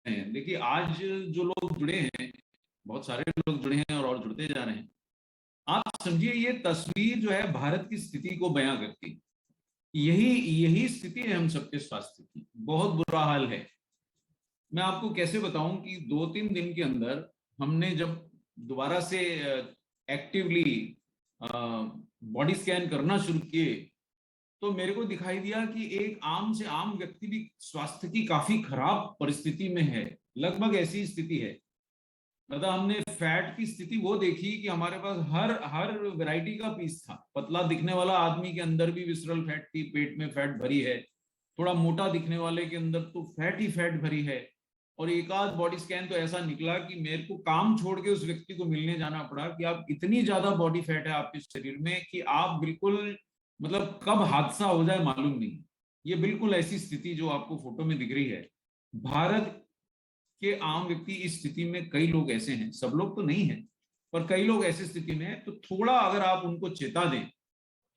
हैं। देखिए आज जो लोग जुड़े हैं, बहुत सारे लोग जुड़े हैं और जुड़ते जा रहे हैं। आप समझिए ये तस्वीर जो है भारत की स्थिति को बयां करती है। यही यही स्थिति है हम सबके स्वास्थ्य की, बहुत बुरा हाल है। मैं आपको कैसे बताऊं कि 2-3 दिन के अंदर हमने जब दोबारा से एक्टिवली बॉडी स्कैन करना शुरू किए, तो मेरे को दिखाई दिया कि एक आम से आम व्यक्ति भी स्वास्थ्य की काफी खराब परिस्थिति में है। लगभग ऐसी स्थिति है। मतलब हमने फैट की स्थिति वो देखी कि हमारे पास हर हर वैरायटी का पीस था। पतला दिखने वाला आदमी के अंदर भी विसरल फैट थी, पेट में फैट भरी है। थोड़ा मोटा दिखने वाले के अंदर तो फैट ही फैट भरी है। और एक आध बॉडी स्कैन तो ऐसा निकला कि मेरे को काम छोड़ के उस व्यक्ति को मिलने जाना पड़ा कि आप इतनी ज्यादा बॉडी फैट है आपके शरीर में कि आप बिल्कुल, मतलब कब हादसा हो जाए मालूम नहीं। ये बिल्कुल ऐसी स्थिति जो आपको फोटो में दिख रही है। भारत के आम व्यक्ति इस स्थिति में, कई लोग ऐसे हैं, सब लोग तो नहीं है, पर कई लोग ऐसी स्थिति में हैं। तो थोड़ा अगर आप उनको चेता दें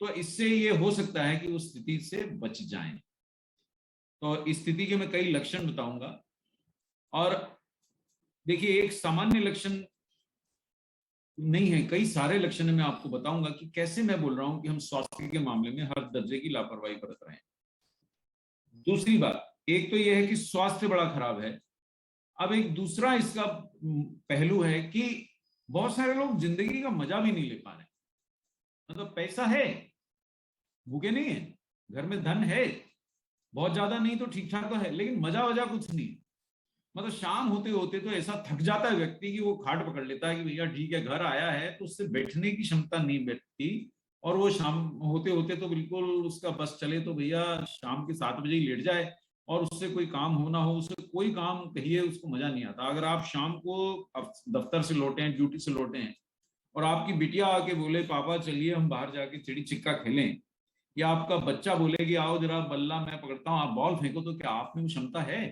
तो इससे ये हो सकता है कि उस स्थिति से बच जाएं। तो इस स्थिति के मैं कई लक्षण बताऊंगा। और देखिए एक सामान्य लक्षण नहीं है, कई सारे लक्षण मैं आपको बताऊंगा कि कैसे मैं बोल रहा हूं कि हम स्वास्थ्य के मामले में हर दर्जे की लापरवाही बरत रहे हैं। दूसरी बात, एक तो यह है कि स्वास्थ्य बड़ा खराब है। अब एक दूसरा इसका पहलू है कि बहुत सारे लोग जिंदगी का मजा भी नहीं ले पा रहे। मतलब पैसा है, भूखे नहीं है, घर में धन है, बहुत ज्यादा नहीं तो ठीक ठाक तो है, लेकिन मजा वजा कुछ नहीं। मतलब शाम होते होते तो ऐसा थक जाता है व्यक्ति कि वो खाट पकड़ लेता है कि भैया ठीक है, घर आया है, तो उससे बैठने की क्षमता नहीं बैठती। और वो शाम होते होते तो बिल्कुल उसका बस चले तो भैया शाम के 7 बजे ही लेट जाए, और उससे कोई काम हो ना हो, उससे कोई काम कहिए, उसको मजा नहीं आता। अगर आप शाम को दफ्तर से लौटे हैं, ड्यूटी से लौटे हैं, और आपकी बिटिया आके बोले पापा चलिए हम बाहर जाके चिड़ी छिक्का खेलें, या आपका बच्चा बोले कि आओ जरा बल्ला मैं पकड़ता हूँ, आप बॉल फेंको, तो क्या आप में वो क्षमता है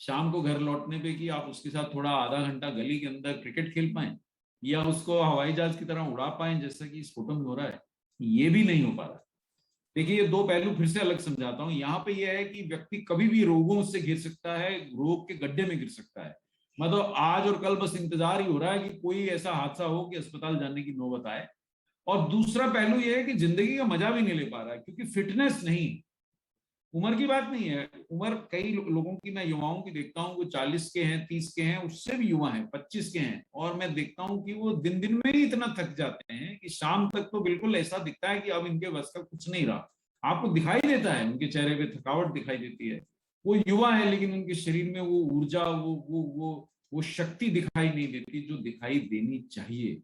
शाम को घर लौटने पे कि आप उसके साथ थोड़ा आधा घंटा गली के अंदर क्रिकेट खेल पाए, या उसको हवाई जहाज की तरह उड़ा पाए जैसा कि इस फोटो में हो रहा है? ये भी नहीं हो पा रहा। देखिए ये दो पहलू फिर से अलग समझाता हूं। यहाँ पे यह है कि व्यक्ति कभी भी रोगों से घिर सकता है, रोग के गड्ढे में गिर सकता है। मतलब आज और कल बस इंतजार ही हो रहा है कि कोई ऐसा हादसा हो कि अस्पताल जाने की नौबत आए। और दूसरा पहलू यह है कि जिंदगी का मजा भी नहीं ले पा रहा है, क्योंकि फिटनेस नहीं, उम्र की बात नहीं है। उम्र कई लोगों की, मैं युवाओं की देखता हूँ, वो 40 के हैं, 30 के हैं, उससे भी युवा हैं, 25 के हैं, और मैं देखता हूँ कि वो दिन दिन में ही इतना थक जाते हैं कि शाम तक तो बिल्कुल ऐसा दिखता है कि अब इनके बस का कुछ नहीं रहा। आपको दिखाई देता है, उनके चेहरे पे थकावट दिखाई देती है। वो युवा है लेकिन उनके शरीर में वो ऊर्जा, वो शक्ति दिखाई नहीं देती जो दिखाई देनी चाहिए।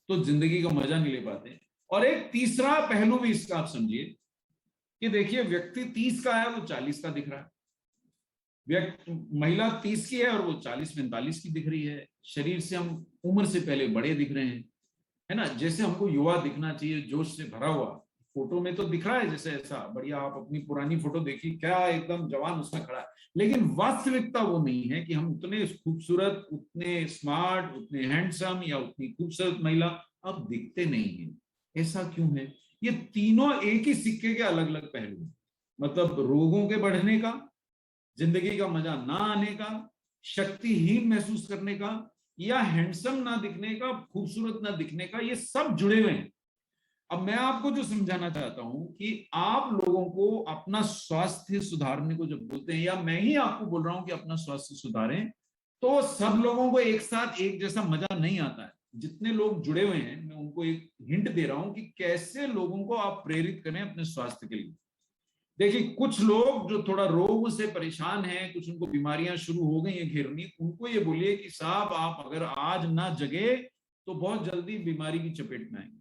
तो जिंदगी का मजा नहीं ले पाते। और एक तीसरा पहलू भी इसका आप समझिए कि देखिए व्यक्ति 30 का है, वो 40 का दिख रहा है। व्यक्ति, महिला 30 की है और वो 40-45 की दिख रही है। शरीर से हम उम्र से पहले बड़े दिख रहे हैं, है ना? जैसे हमको युवा दिखना चाहिए, जोश से भरा हुआ, फोटो में तो दिख रहा है जैसे ऐसा बढ़िया। आप अपनी पुरानी फोटो देखिए, क्या एकदम जवान उसमें खड़ा है। लेकिन वास्तविकता वो नहीं है कि हम उतने खूबसूरत, उतने स्मार्ट, उतने हैंडसम या उतनी खूबसूरत महिला अब दिखते नहीं है। ऐसा क्यों है? ये तीनों एक ही सिक्के के अलग अलग पहलू हैं। मतलब रोगों के बढ़ने का, जिंदगी का मजा ना आने का, शक्तिहीन महसूस करने का, या हैंडसम ना दिखने का, खूबसूरत ना दिखने का, ये सब जुड़े हुए हैं। अब मैं आपको जो समझाना चाहता हूं कि आप लोगों को अपना स्वास्थ्य सुधारने को जब बोलते हैं, या मैं ही आपको बोल रहा हूं कि अपना स्वास्थ्य सुधारें, तो सब लोगों को एक साथ एक जैसा मजा नहीं आता है। जितने लोग जुड़े हुए हैं मैं उनको एक हिंट दे रहा हूं कि कैसे लोगों को आप प्रेरित करें अपने स्वास्थ्य के लिए। देखिए कुछ लोग जो थोड़ा रोग से परेशान हैं, कुछ उनको बीमारियां शुरू हो गई हैं घेरनी, उनको ये बोलिए कि साहब आप अगर आज ना जगे तो बहुत जल्दी बीमारी की चपेट में आएंगे।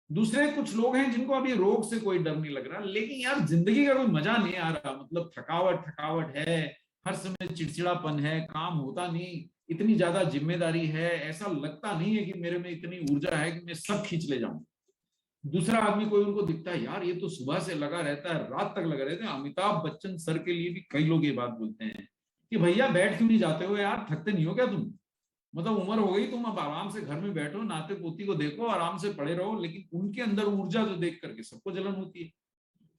दूसरे कुछ लोग हैं जिनको अभी रोग से कोई डर नहीं लग रहा, लेकिन यार जिंदगी का कोई मजा नहीं आ रहा। मतलब थकावट थकावट है, हर समय चिड़चिड़ापन है, काम होता नहीं, इतनी ज्यादा जिम्मेदारी है, ऐसा लगता नहीं है कि मेरे में इतनी ऊर्जा है कि मैं सब खींच ले जाऊं। दूसरा आदमी कोई उनको दिखता है, यार ये तो सुबह से लगा रहता है, रात तक लगा रहता है। अमिताभ बच्चन सर के लिए भी कई लोग ये बात बोलते हैं कि भैया बैठ क्यों नहीं जाते हो यार, थकते नहीं हो क्या तुम? मतलब उम्र हो गई, तुम अब आराम से घर में बैठो, नाते पोती को देखो, आराम से पड़े रहो। लेकिन उनके अंदर ऊर्जा जो देख करके सबको जलन होती है।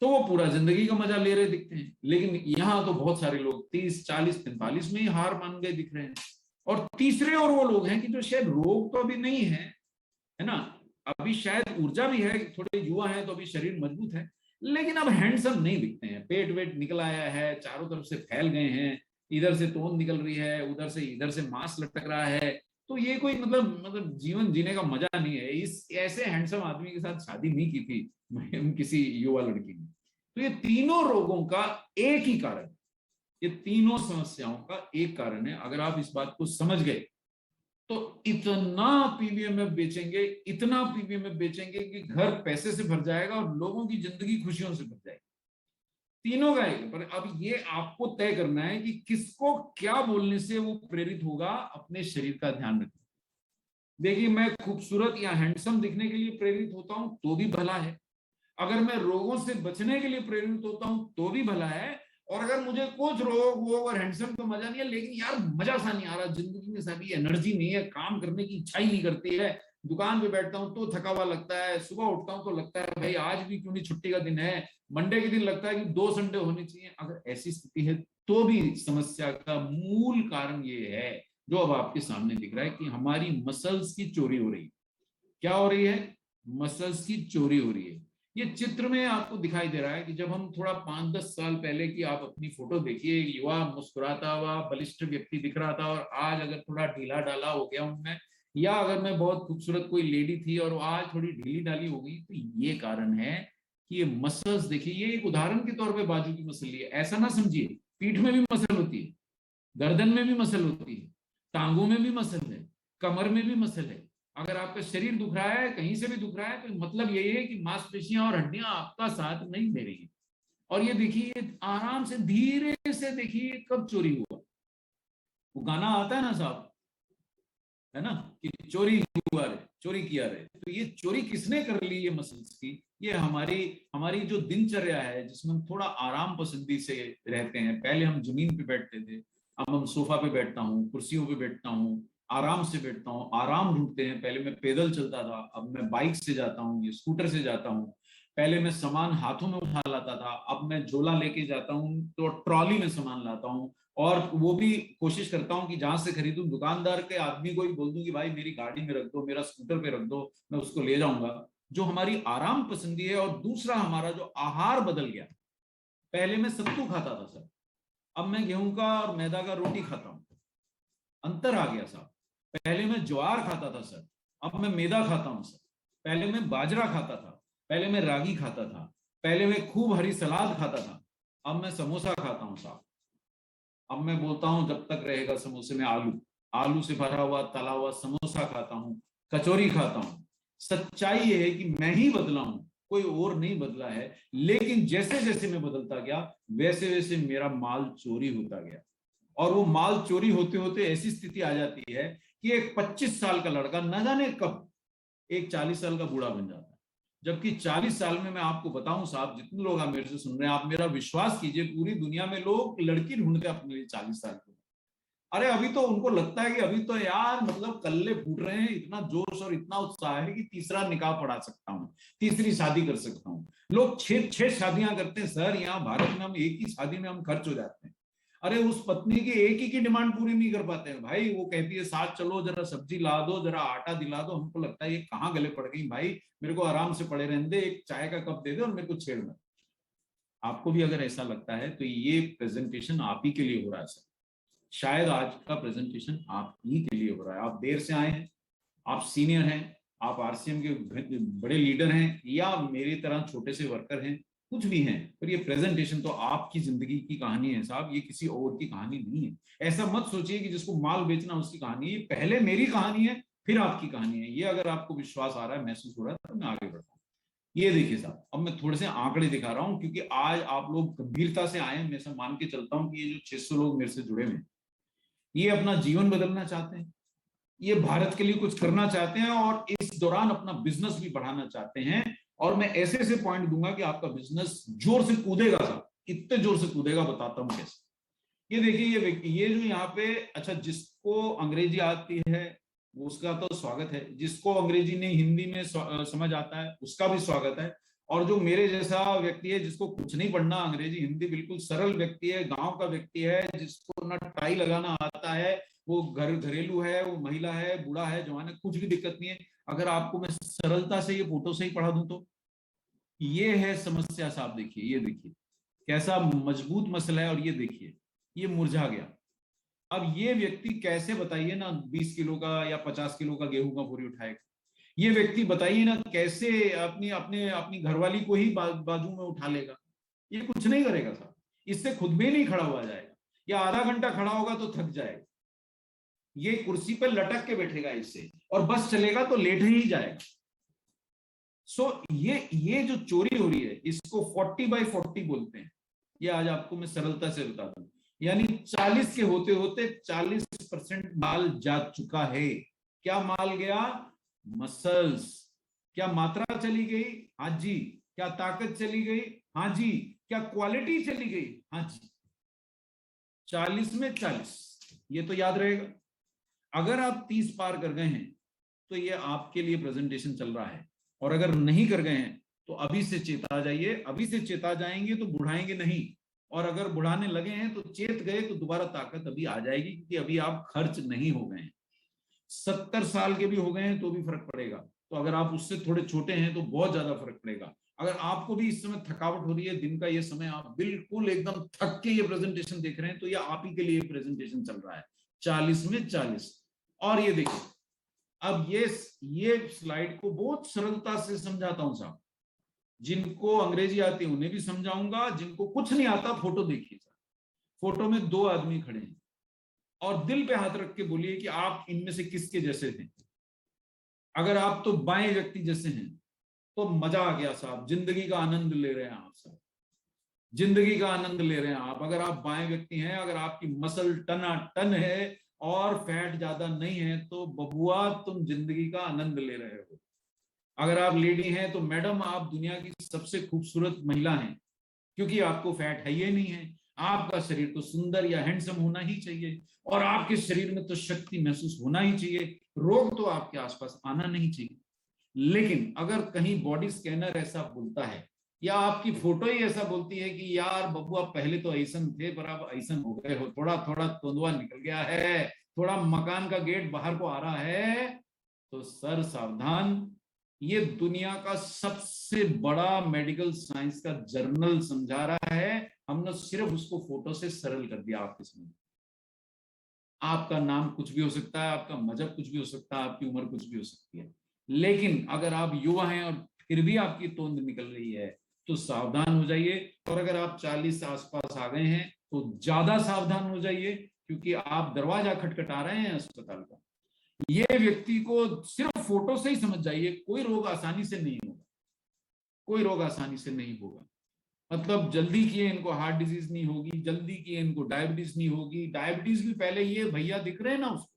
तो वो पूरा जिंदगी का मजा ले रहे दिखते हैं। लेकिन यहाँ तो बहुत सारे लोग 30, 40, 45 में ही हार मान गए दिख रहे हैं। और तीसरे और वो लोग हैं कि जो शायद रोग तो अभी नहीं है ना, अभी शायद ऊर्जा भी है, थोड़े युवा हैं तो अभी शरीर मजबूत है, लेकिन अब हैंडसम नहीं दिखते हैं, पेट वेट निकल आया है, चारों तरफ से फैल गए हैं, इधर से तोंद निकल रही है, इधर से मांस लटक रहा है। तो ये कोई मतलब जीवन जीने का मजा नहीं है। इस ऐसे हैंडसम आदमी के साथ शादी नहीं की थी किसी युवा लड़की ने। तो ये तीनों रोगों का एक ही कारण, ये तीनों समस्याओं का एक कारण है। अगर आप इस बात को समझ गए तो इतना पीवीएम में बेचेंगे, इतना पीवीएम में बेचेंगे कि घर पैसे से भर जाएगा और लोगों की जिंदगी खुशियों से भर जाएगी। तीनों का एक। पर अब ये आपको तय करना है कि किसको क्या बोलने से वो प्रेरित होगा अपने शरीर का ध्यान रखना। देखिए, मैं खूबसूरत या हैंडसम दिखने के लिए प्रेरित होता हूं तो भी भला है, अगर मैं रोगों से बचने के लिए प्रेरित होता हूं तो भी भला है, और अगर मुझे कुछ रोग वो और हैंडसम का मजा नहीं है, लेकिन यार मजा सा नहीं आ रहा, जिंदगी में सारी एनर्जी नहीं है, काम करने की इच्छा ही नहीं करती है, दुकान पे बैठता हूं तो थका हुआ लगता है, सुबह उठता हूं तो लगता है भाई आज भी क्यों नहीं छुट्टी का दिन है, मंडे के दिन लगता है कि 2 संडे होने चाहिए। अगर ऐसी स्थिति है तो भी समस्या का मूल कारण ये है जो अब आपके सामने दिख रहा है कि हमारी मसल्स की चोरी हो रही है। क्या हो रही है? मसल्स की चोरी हो रही है। ये चित्र में आपको दिखाई दे रहा है कि जब हम थोड़ा 5-10 साल पहले की आप अपनी फोटो देखिए, युवा मुस्कुराता हुआ बलिष्ठ व्यक्ति दिख रहा था, और आज अगर थोड़ा ढीला ढाला हो गया उनमें, या अगर मैं बहुत खूबसूरत कोई लेडी थी और आज थोड़ी ढीली ढाली हो गई, तो ये कारण है कि ये मसल्स देखिए, ये एक उदाहरण के तौर पर बाजू की मसल है, ऐसा ना समझिए, पीठ में भी मसल होती है, गर्दन में भी मसल होती है, टांगों में भी मसल है, कमर में भी मसल है। अगर आपका शरीर दुख रहा है, कहीं से भी दुख रहा है, तो मतलब यही है कि मांसपेशियां और हड्डियां आपका साथ नहीं दे रही है। और ये देखिए आराम से धीरे से देखिए कब चोरी हुआ। वो गाना आता है ना साहब, है ना, कि चोरी हुआ रे, चोरी किया रे। तो ये चोरी किसने कर ली ये मसल्स की? ये हमारी हमारी जो दिनचर्या है जिसमें हम थोड़ा आराम पसंदी से रहते हैं। पहले हम जमीन पे बैठते थे, अब हम सोफा पे बैठता हूँ, कुर्सियों पे बैठता हूँ, आराम से बैठता हूँ, आराम ढूंढते हैं। पहले मैं पैदल चलता था, अब मैं बाइक से जाता हूँ, ये स्कूटर से जाता हूँ। पहले मैं सामान हाथों में उठा लाता था, अब मैं झोला लेके जाता हूँ तो ट्रॉली में सामान लाता हूँ। और वो भी कोशिश करता हूं कि जहां से खरीदूं दुकानदार के आदमी को ही बोल दूं कि भाई मेरी गाड़ी में रख दो, मेरा स्कूटर पे रख दो, मैं उसको ले जाऊंगा। जो हमारी आराम पसंदी है। और दूसरा हमारा जो आहार बदल गया, पहले मैं सत्तू खाता था सर, अब मैं गेहूं का और मैदा का रोटी खाता हूं। अंतर आ गया साहब। पहले मैं ज्वार खाता था सर, अब मैं मैदा खाता हूं सर। पहले मैं बाजरा खाता था, पहले मैं रागी खाता था, पहले मैं खूब हरी सलाद खाता था, अब मैं समोसा खाता हूं साहब। अब मैं बोलता हूं जब तक रहेगा समोसे में आलू, आलू से भरा हुआ तला हुआ समोसा खाता हूं, कचौरी खाता हूं। सच्चाई ये है कि मैं ही बदला हूं, कोई और नहीं बदला है। लेकिन जैसे जैसे मैं बदलता गया वैसे वैसे मेरा माल चोरी होता गया। और वो माल चोरी होते होते ऐसी स्थिति आ जाती है कि एक 25 साल का लड़का न जाने कब एक 40 साल का बूढ़ा बन जाता है। जबकि 40 साल में मैं आपको बताऊं साहब, जितने लोग आप मेरे से सुन रहे हैं, आप मेरा विश्वास कीजिए, पूरी दुनिया में लोग लड़की ढूंढते हैं अपने लिए 40 साल के। अरे अभी तो उनको लगता है कि अभी तो यार मतलब कल्ले फूट रहे हैं, इतना जोश और इतना उत्साह है कि तीसरा निकाह पढ़ा सकता हूँ, तीसरी शादी कर सकता हूँ। लोग 6 शादियां करते हैं सर, यहाँ भारत में हम एक ही शादी में हम खर्च हो जाते हैं। अरे उस पत्नी की एक ही की डिमांड पूरी नहीं कर पाते हैं भाई। वो कहती है साथ चलो, जरा सब्जी ला दो, जरा आटा दिला दो। हमको लगता है ये कहाँ गले पड़ गई भाई, मेरे को आराम से पड़े रहने दे, एक चाय का कप दे दे और मेरे को छेड़ मत। आपको भी अगर ऐसा लगता है तो ये प्रेजेंटेशन आप ही के लिए हो रहा है सर। शायद आज का प्रेजेंटेशन आप ही के लिए हो रहा है। आप देर से आए हैं, आप सीनियर हैं, आप आरसीएम के बड़े लीडर हैं, या मेरी तरह छोटे से वर्कर हैं, कुछ भी हैं, पर ये प्रेजेंटेशन तो आपकी जिंदगी की कहानी है साहब, ये किसी और की कहानी नहीं है। ऐसा मत सोचिए कि जिसको माल बेचना उसकी कहानी है। पहले मेरी कहानी है, फिर आपकी कहानी है। ये अगर आपको विश्वास आ रहा है, महसूस हो रहा है, तो मैं आगे बढ़ता हूँ। ये देखिए साहब, अब मैं थोड़े से आंकड़े दिखा रहा हूं क्योंकि आज आप लोग गंभीरता से आए हैं। मैं सब मान के चलता हूं कि ये जो 600 लोग मेरे से जुड़े हुए हैं, ये अपना जीवन बदलना चाहते हैं, ये भारत के लिए कुछ करना चाहते हैं, और इस दौरान अपना बिजनेस भी बढ़ाना चाहते हैं। और मैं ऐसे ऐसे पॉइंट दूंगा कि आपका बिजनेस जोर से कूदेगा साहब। कितने जोर से कूदेगा बताता हूं कैसे। ये देखिए, ये जो यहाँ पे, अच्छा जिसको अंग्रेजी आती है उसका तो स्वागत है, जिसको अंग्रेजी नहीं हिंदी में समझ आता है उसका भी स्वागत है। और जो मेरे जैसा व्यक्ति है जिसको कुछ नहीं पढ़ना, अंग्रेजी हिंदी बिल्कुल सरल व्यक्ति है, गांव का व्यक्ति है, जिसको ना टाई लगाना आता है, वो घरेलू है, वो महिला है, बूढ़ा है, जवान है, कुछ भी दिक्कत नहीं है, अगर आपको मैं सरलता से ये फोटो से ही पढ़ा दूं तो ये है समस्या साहब। देखिए, ये देखिए कैसा मजबूत मसला है, और ये देखिए ये मुरझा गया। अब ये व्यक्ति कैसे, बताइए ना, 20 किलो का या 50 किलो का गेहूं का बोरी उठाएगा? ये व्यक्ति बताइए ना कैसे अपनी अपने अपनी घरवाली को ही बाजू में उठा लेगा? ये कुछ नहीं करेगा साहब, इससे खुद में नहीं खड़ा हुआ जाएगा, या आधा घंटा खड़ा होगा तो थक जाएगा, ये कुर्सी पर लटक के बैठेगा इससे, और बस चलेगा तो लेट ही जाएगा। ये जो चोरी हो रही है इसको 40/40 बोलते हैं। ये आज आपको मैं सरलता से बता दूं, यानी 40 के होते होते 40% माल जा चुका है। क्या माल गया? मसल्स। क्या मात्रा चली गई? हाँ जी। क्या ताकत चली गई? हाँ जी। क्या क्वालिटी चली गई? हाँ जी। 40 में 40, ये तो याद रहेगा। अगर आप 30 पार कर गए हैं तो ये आपके लिए प्रेजेंटेशन चल रहा है, और अगर नहीं कर गए हैं तो अभी से चेता जाइए। अभी से चेता जाएंगे तो बुढ़ाएंगे नहीं, और अगर बुढ़ाने लगे हैं तो चेत गए तो दोबारा ताकत अभी आ जाएगी, क्योंकि अभी आप खर्च नहीं हो गए हैं। 70 साल के भी हो गए हैं तो भी फर्क पड़ेगा, तो अगर आप उससे थोड़े छोटे हैं तो बहुत ज्यादा फर्क पड़ेगा। अगर आपको भी इस समय थकावट हो रही है, दिन का ये समय आप बिल्कुल एकदम थक के ये प्रेजेंटेशन देख रहे हैं, तो ये आप ही के लिए प्रेजेंटेशन चल रहा है। 40 में 40। और ये देखिए, अब ये स्लाइड को बहुत सरलता से समझाता हूं साहब। जिनको अंग्रेजी आती है उन्हें भी समझाऊंगा, जिनको कुछ नहीं आता फोटो देखिए साहब। फोटो में 2 आदमी खड़े हैं, और दिल पे हाथ रख के बोलिए कि आप इनमें से किसके जैसे थे। अगर आप तो बाएं व्यक्ति जैसे हैं तो मजा आ गया साहब, जिंदगी का आनंद ले रहे हैं आप साहब, जिंदगी का आनंद ले रहे हैं आप। अगर आप बाएं व्यक्ति हैं, अगर आपकी मसल टना टन है और फैट ज्यादा नहीं है, तो बबुआ तुम जिंदगी का आनंद ले रहे हो। अगर आप लेडी हैं तो मैडम आप दुनिया की सबसे खूबसूरत महिला हैं, क्योंकि आपको फैट है ही नहीं है। आपका शरीर तो सुंदर या हैंडसम होना ही चाहिए, और आपके शरीर में तो शक्ति महसूस होना ही चाहिए, रोग तो आपके आसपास आना नहीं चाहिए। लेकिन अगर कहीं बॉडी स्कैनर ऐसा बोलता है, या आपकी फोटो ही ऐसा बोलती है कि यार बबुआ पहले तो ऐसन थे पर अब ऐसन हो गए हो, थोड़ा थोड़ा तोंदवा निकल गया है, थोड़ा मकान का गेट बाहर को आ रहा है, तो सर सावधान। ये दुनिया का सबसे बड़ा मेडिकल साइंस का जर्नल समझा रहा है, हमने सिर्फ उसको फोटो से सरल कर दिया आपके सामने। आपका नाम कुछ भी हो सकता है, आपका मजहब कुछ भी हो सकता है, आपकी उम्र कुछ भी हो सकती है, लेकिन अगर आप युवा हैं और फिर भी आपकी तोंद निकल रही है तो सावधान हो जाइए। और अगर आप 40 आसपास आ गए हैं तो ज्यादा सावधान हो जाइए, क्योंकि आप दरवाजा खटखटा रहे हैं अस्पताल का। ये व्यक्ति को सिर्फ फोटो से ही समझ जाइए, कोई रोग आसानी से नहीं होगा, कोई रोग आसानी से नहीं होगा। मतलब जल्दी किए इनको हार्ट डिजीज नहीं होगी, जल्दी किए इनको डायबिटीज नहीं होगी। डायबिटीज भी पहले, ये भैया दिख रहे हैं ना उसको,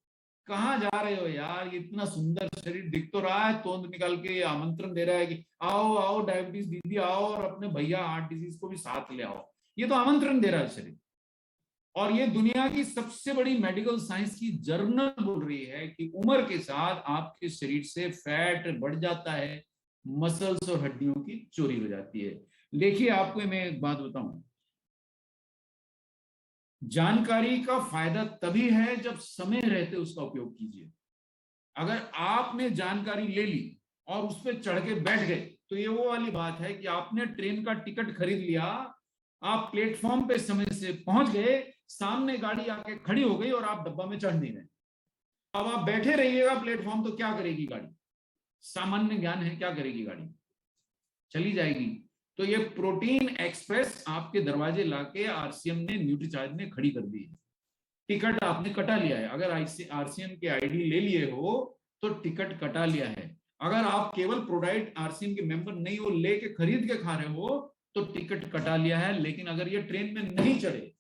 कहाँ जा रहे हो यार, ये इतना सुंदर शरीर दिख तो रहा है, तोंद निकाल के आमंत्रण दे रहा है कि आओ आओ डायबिटीज दीदी आओ, और अपने भैया हार्ट डिजीज को भी साथ ले आओ। ये तो आमंत्रण दे रहा है शरीर। और ये दुनिया की सबसे बड़ी मेडिकल साइंस की जर्नल बोल रही है कि उम्र के साथ आपके शरीर से फैट बढ़ जाता है, मसल्स और हड्डियों की चोरी हो जाती है। देखिए आपको मैं एक बात बताऊं, जानकारी का फायदा तभी है जब समय रहते उसका उपयोग कीजिए। अगर आपने जानकारी ले ली और उस पर चढ़ के बैठ गए, तो ये वो वाली बात है कि आपने ट्रेन का टिकट खरीद लिया, आप प्लेटफॉर्म पे समय से पहुंच गए, सामने गाड़ी आके खड़ी हो गई और आप डब्बा में चढ़ नहीं रहे। अब आप बैठे रहिएगा प्लेटफॉर्म, तो क्या करेगी गाड़ी? सामान्य ज्ञान है, क्या करेगी गाड़ी? चली जाएगी। तो ये प्रोटीन एक्सप्रेस आपके दरवाजे लाके आरसीएम ने, न्यूट्रीचार्ज ने खड़ी कर दी है। टिकट आपने कटा लिया है, अगर आरसीएम के आईडी ले लिए हो तो टिकट कटा लिया है। अगर आप केवल प्रोडाइट आरसीएम के मेंबर नहीं हो, लेके खरीद के खा रहे हो, तो टिकट कटा लिया है। लेकिन अगर ये ट्रेन में नहीं चढ़े,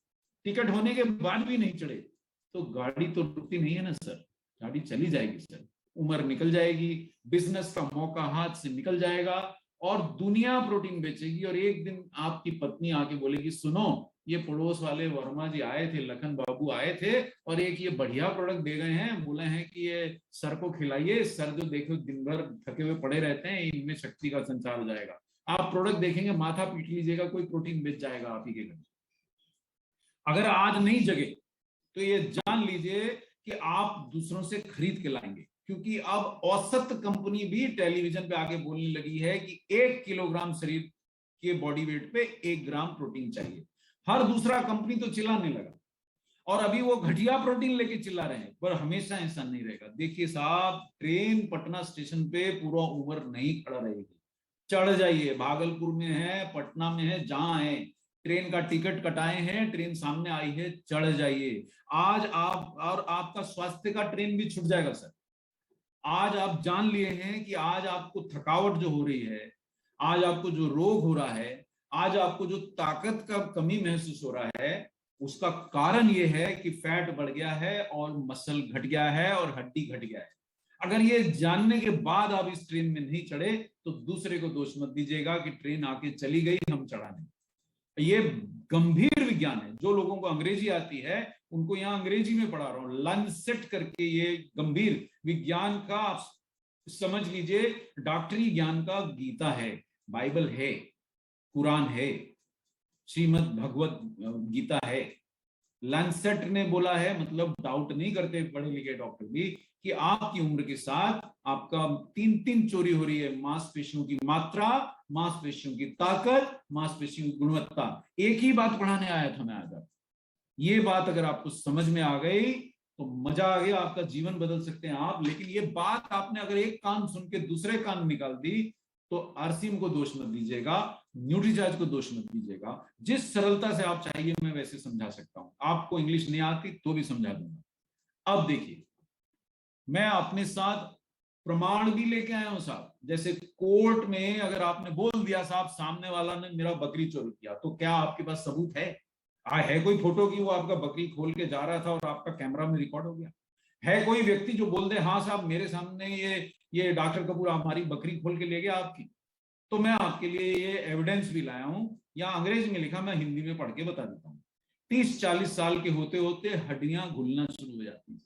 टिकट होने के बाद भी नहीं चढ़े, तो गाड़ी तो रुकती नहीं है ना सर, गाड़ी चली जाएगी सर, उम्र निकल जाएगी, बिजनेस का मौका हाथ से निकल जाएगा, और दुनिया प्रोटीन बेचेगी। और एक दिन आपकी पत्नी आके बोलेगी, सुनो ये पड़ोस वाले वर्मा जी आए थे, लखन बाबू आए थे, और एक ये बढ़िया प्रोडक्ट दे गए हैं, बोले हैं कि ये सर को खिलाइए, सर जो देखो दिन भर थके हुए पड़े रहते हैं, इनमें शक्ति का संचार हो जाएगा। आप प्रोडक्ट देखेंगे, माथा पीट लीजिएगा, कोई प्रोटीन बेच जाएगा आप ही के घर। अगर आज नहीं जगे तो ये जान लीजिए कि आप दूसरों से खरीद के लाएंगे, क्योंकि अब औसत कंपनी भी टेलीविजन पे आके बोलने लगी है कि 1 किलोग्राम शरीर के बॉडी वेट पे 1 ग्राम प्रोटीन चाहिए। हर दूसरा कंपनी तो चिल्लाने लगा, और अभी वो घटिया प्रोटीन लेके चिल्ला रहे हैं, पर हमेशा ऐसा नहीं रहेगा। देखिए साहब, ट्रेन पटना स्टेशन पे पूरा उम्र नहीं खड़ा रहेगी, चढ़ जाइए। भागलपुर में है, पटना में है, जहां है, ट्रेन का टिकट कटाए हैं, ट्रेन सामने आई है, चढ़ जाइए। आज आप और आपका स्वास्थ्य का ट्रेन भी छूट जाएगा सर। आज आप जान लिए हैं कि आज आपको थकावट जो हो रही है, आज आपको जो रोग हो रहा है, आज आपको जो ताकत का कमी महसूस हो रहा है, उसका कारण यह है कि फैट बढ़ गया है और मसल घट गया है और हड्डी घट गया है। अगर ये जानने के बाद आप इस ट्रेन में नहीं चढ़े तो दूसरे को दोष मत दीजिएगा कि ट्रेन आके चली गई, हम चढ़ा नहीं। ये गंभीर विज्ञान है। जो लोगों को अंग्रेजी आती है उनको यहां अंग्रेजी में पढ़ा रहा हूं, लैंसेट करके। ये गंभीर विज्ञान का आप समझ लीजिए, डॉक्टरी ज्ञान का गीता है, बाइबल है, कुरान है, श्रीमद् भगवत गीता है। लैंसेट ने बोला है, मतलब डाउट नहीं करते पढ़े लिखे डॉक्टर भी, कि आपकी उम्र के साथ आपका 3 चोरी हो रही है, मांसपेशियों की मात्रा, मांसपेशियों की ताकत, मांसपेशियों की गुणवत्ता। एक ही बात पढ़ाने आया था मैं आज। ये बात अगर आपको समझ में आ गई तो मजा आ गया, आपका जीवन बदल सकते हैं आप। लेकिन ये बात आपने अगर एक कान सुन के दूसरे कान निकाल दी तो आरसीएम को दोष मत दीजिएगा, न्यूट्रीचार्ज को दोष मत दीजिएगा। जिस सरलता से आप चाहिए मैं वैसे समझा सकता हूं, आपको इंग्लिश नहीं आती तो भी समझा दूंगा। अब देखिए, मैं अपने साथ प्रमाण भी लेके आया हूं साहब। जैसे कोर्ट में अगर आपने बोल दिया साहब सामने वाला ने मेरा बकरी चोरी किया, तो क्या आपके पास सबूत है? है कोई फोटो की वो आपका बकरी खोल के जा रहा था और आपका कैमरा में रिकॉर्ड हो गया? है कोई व्यक्ति जो बोल दे हाँ साहब मेरे सामने ये डॉक्टर कपूर हमारी बकरी खोल के ले गया आपकी? तो मैं आपके लिए ये एविडेंस भी लाया हूं, या अंग्रेजी में लिखा, मैं हिंदी में पढ़ के बता देता हूँ। 30-40 साल के होते होते हड्डियां घुलना शुरू हो जाती हैं।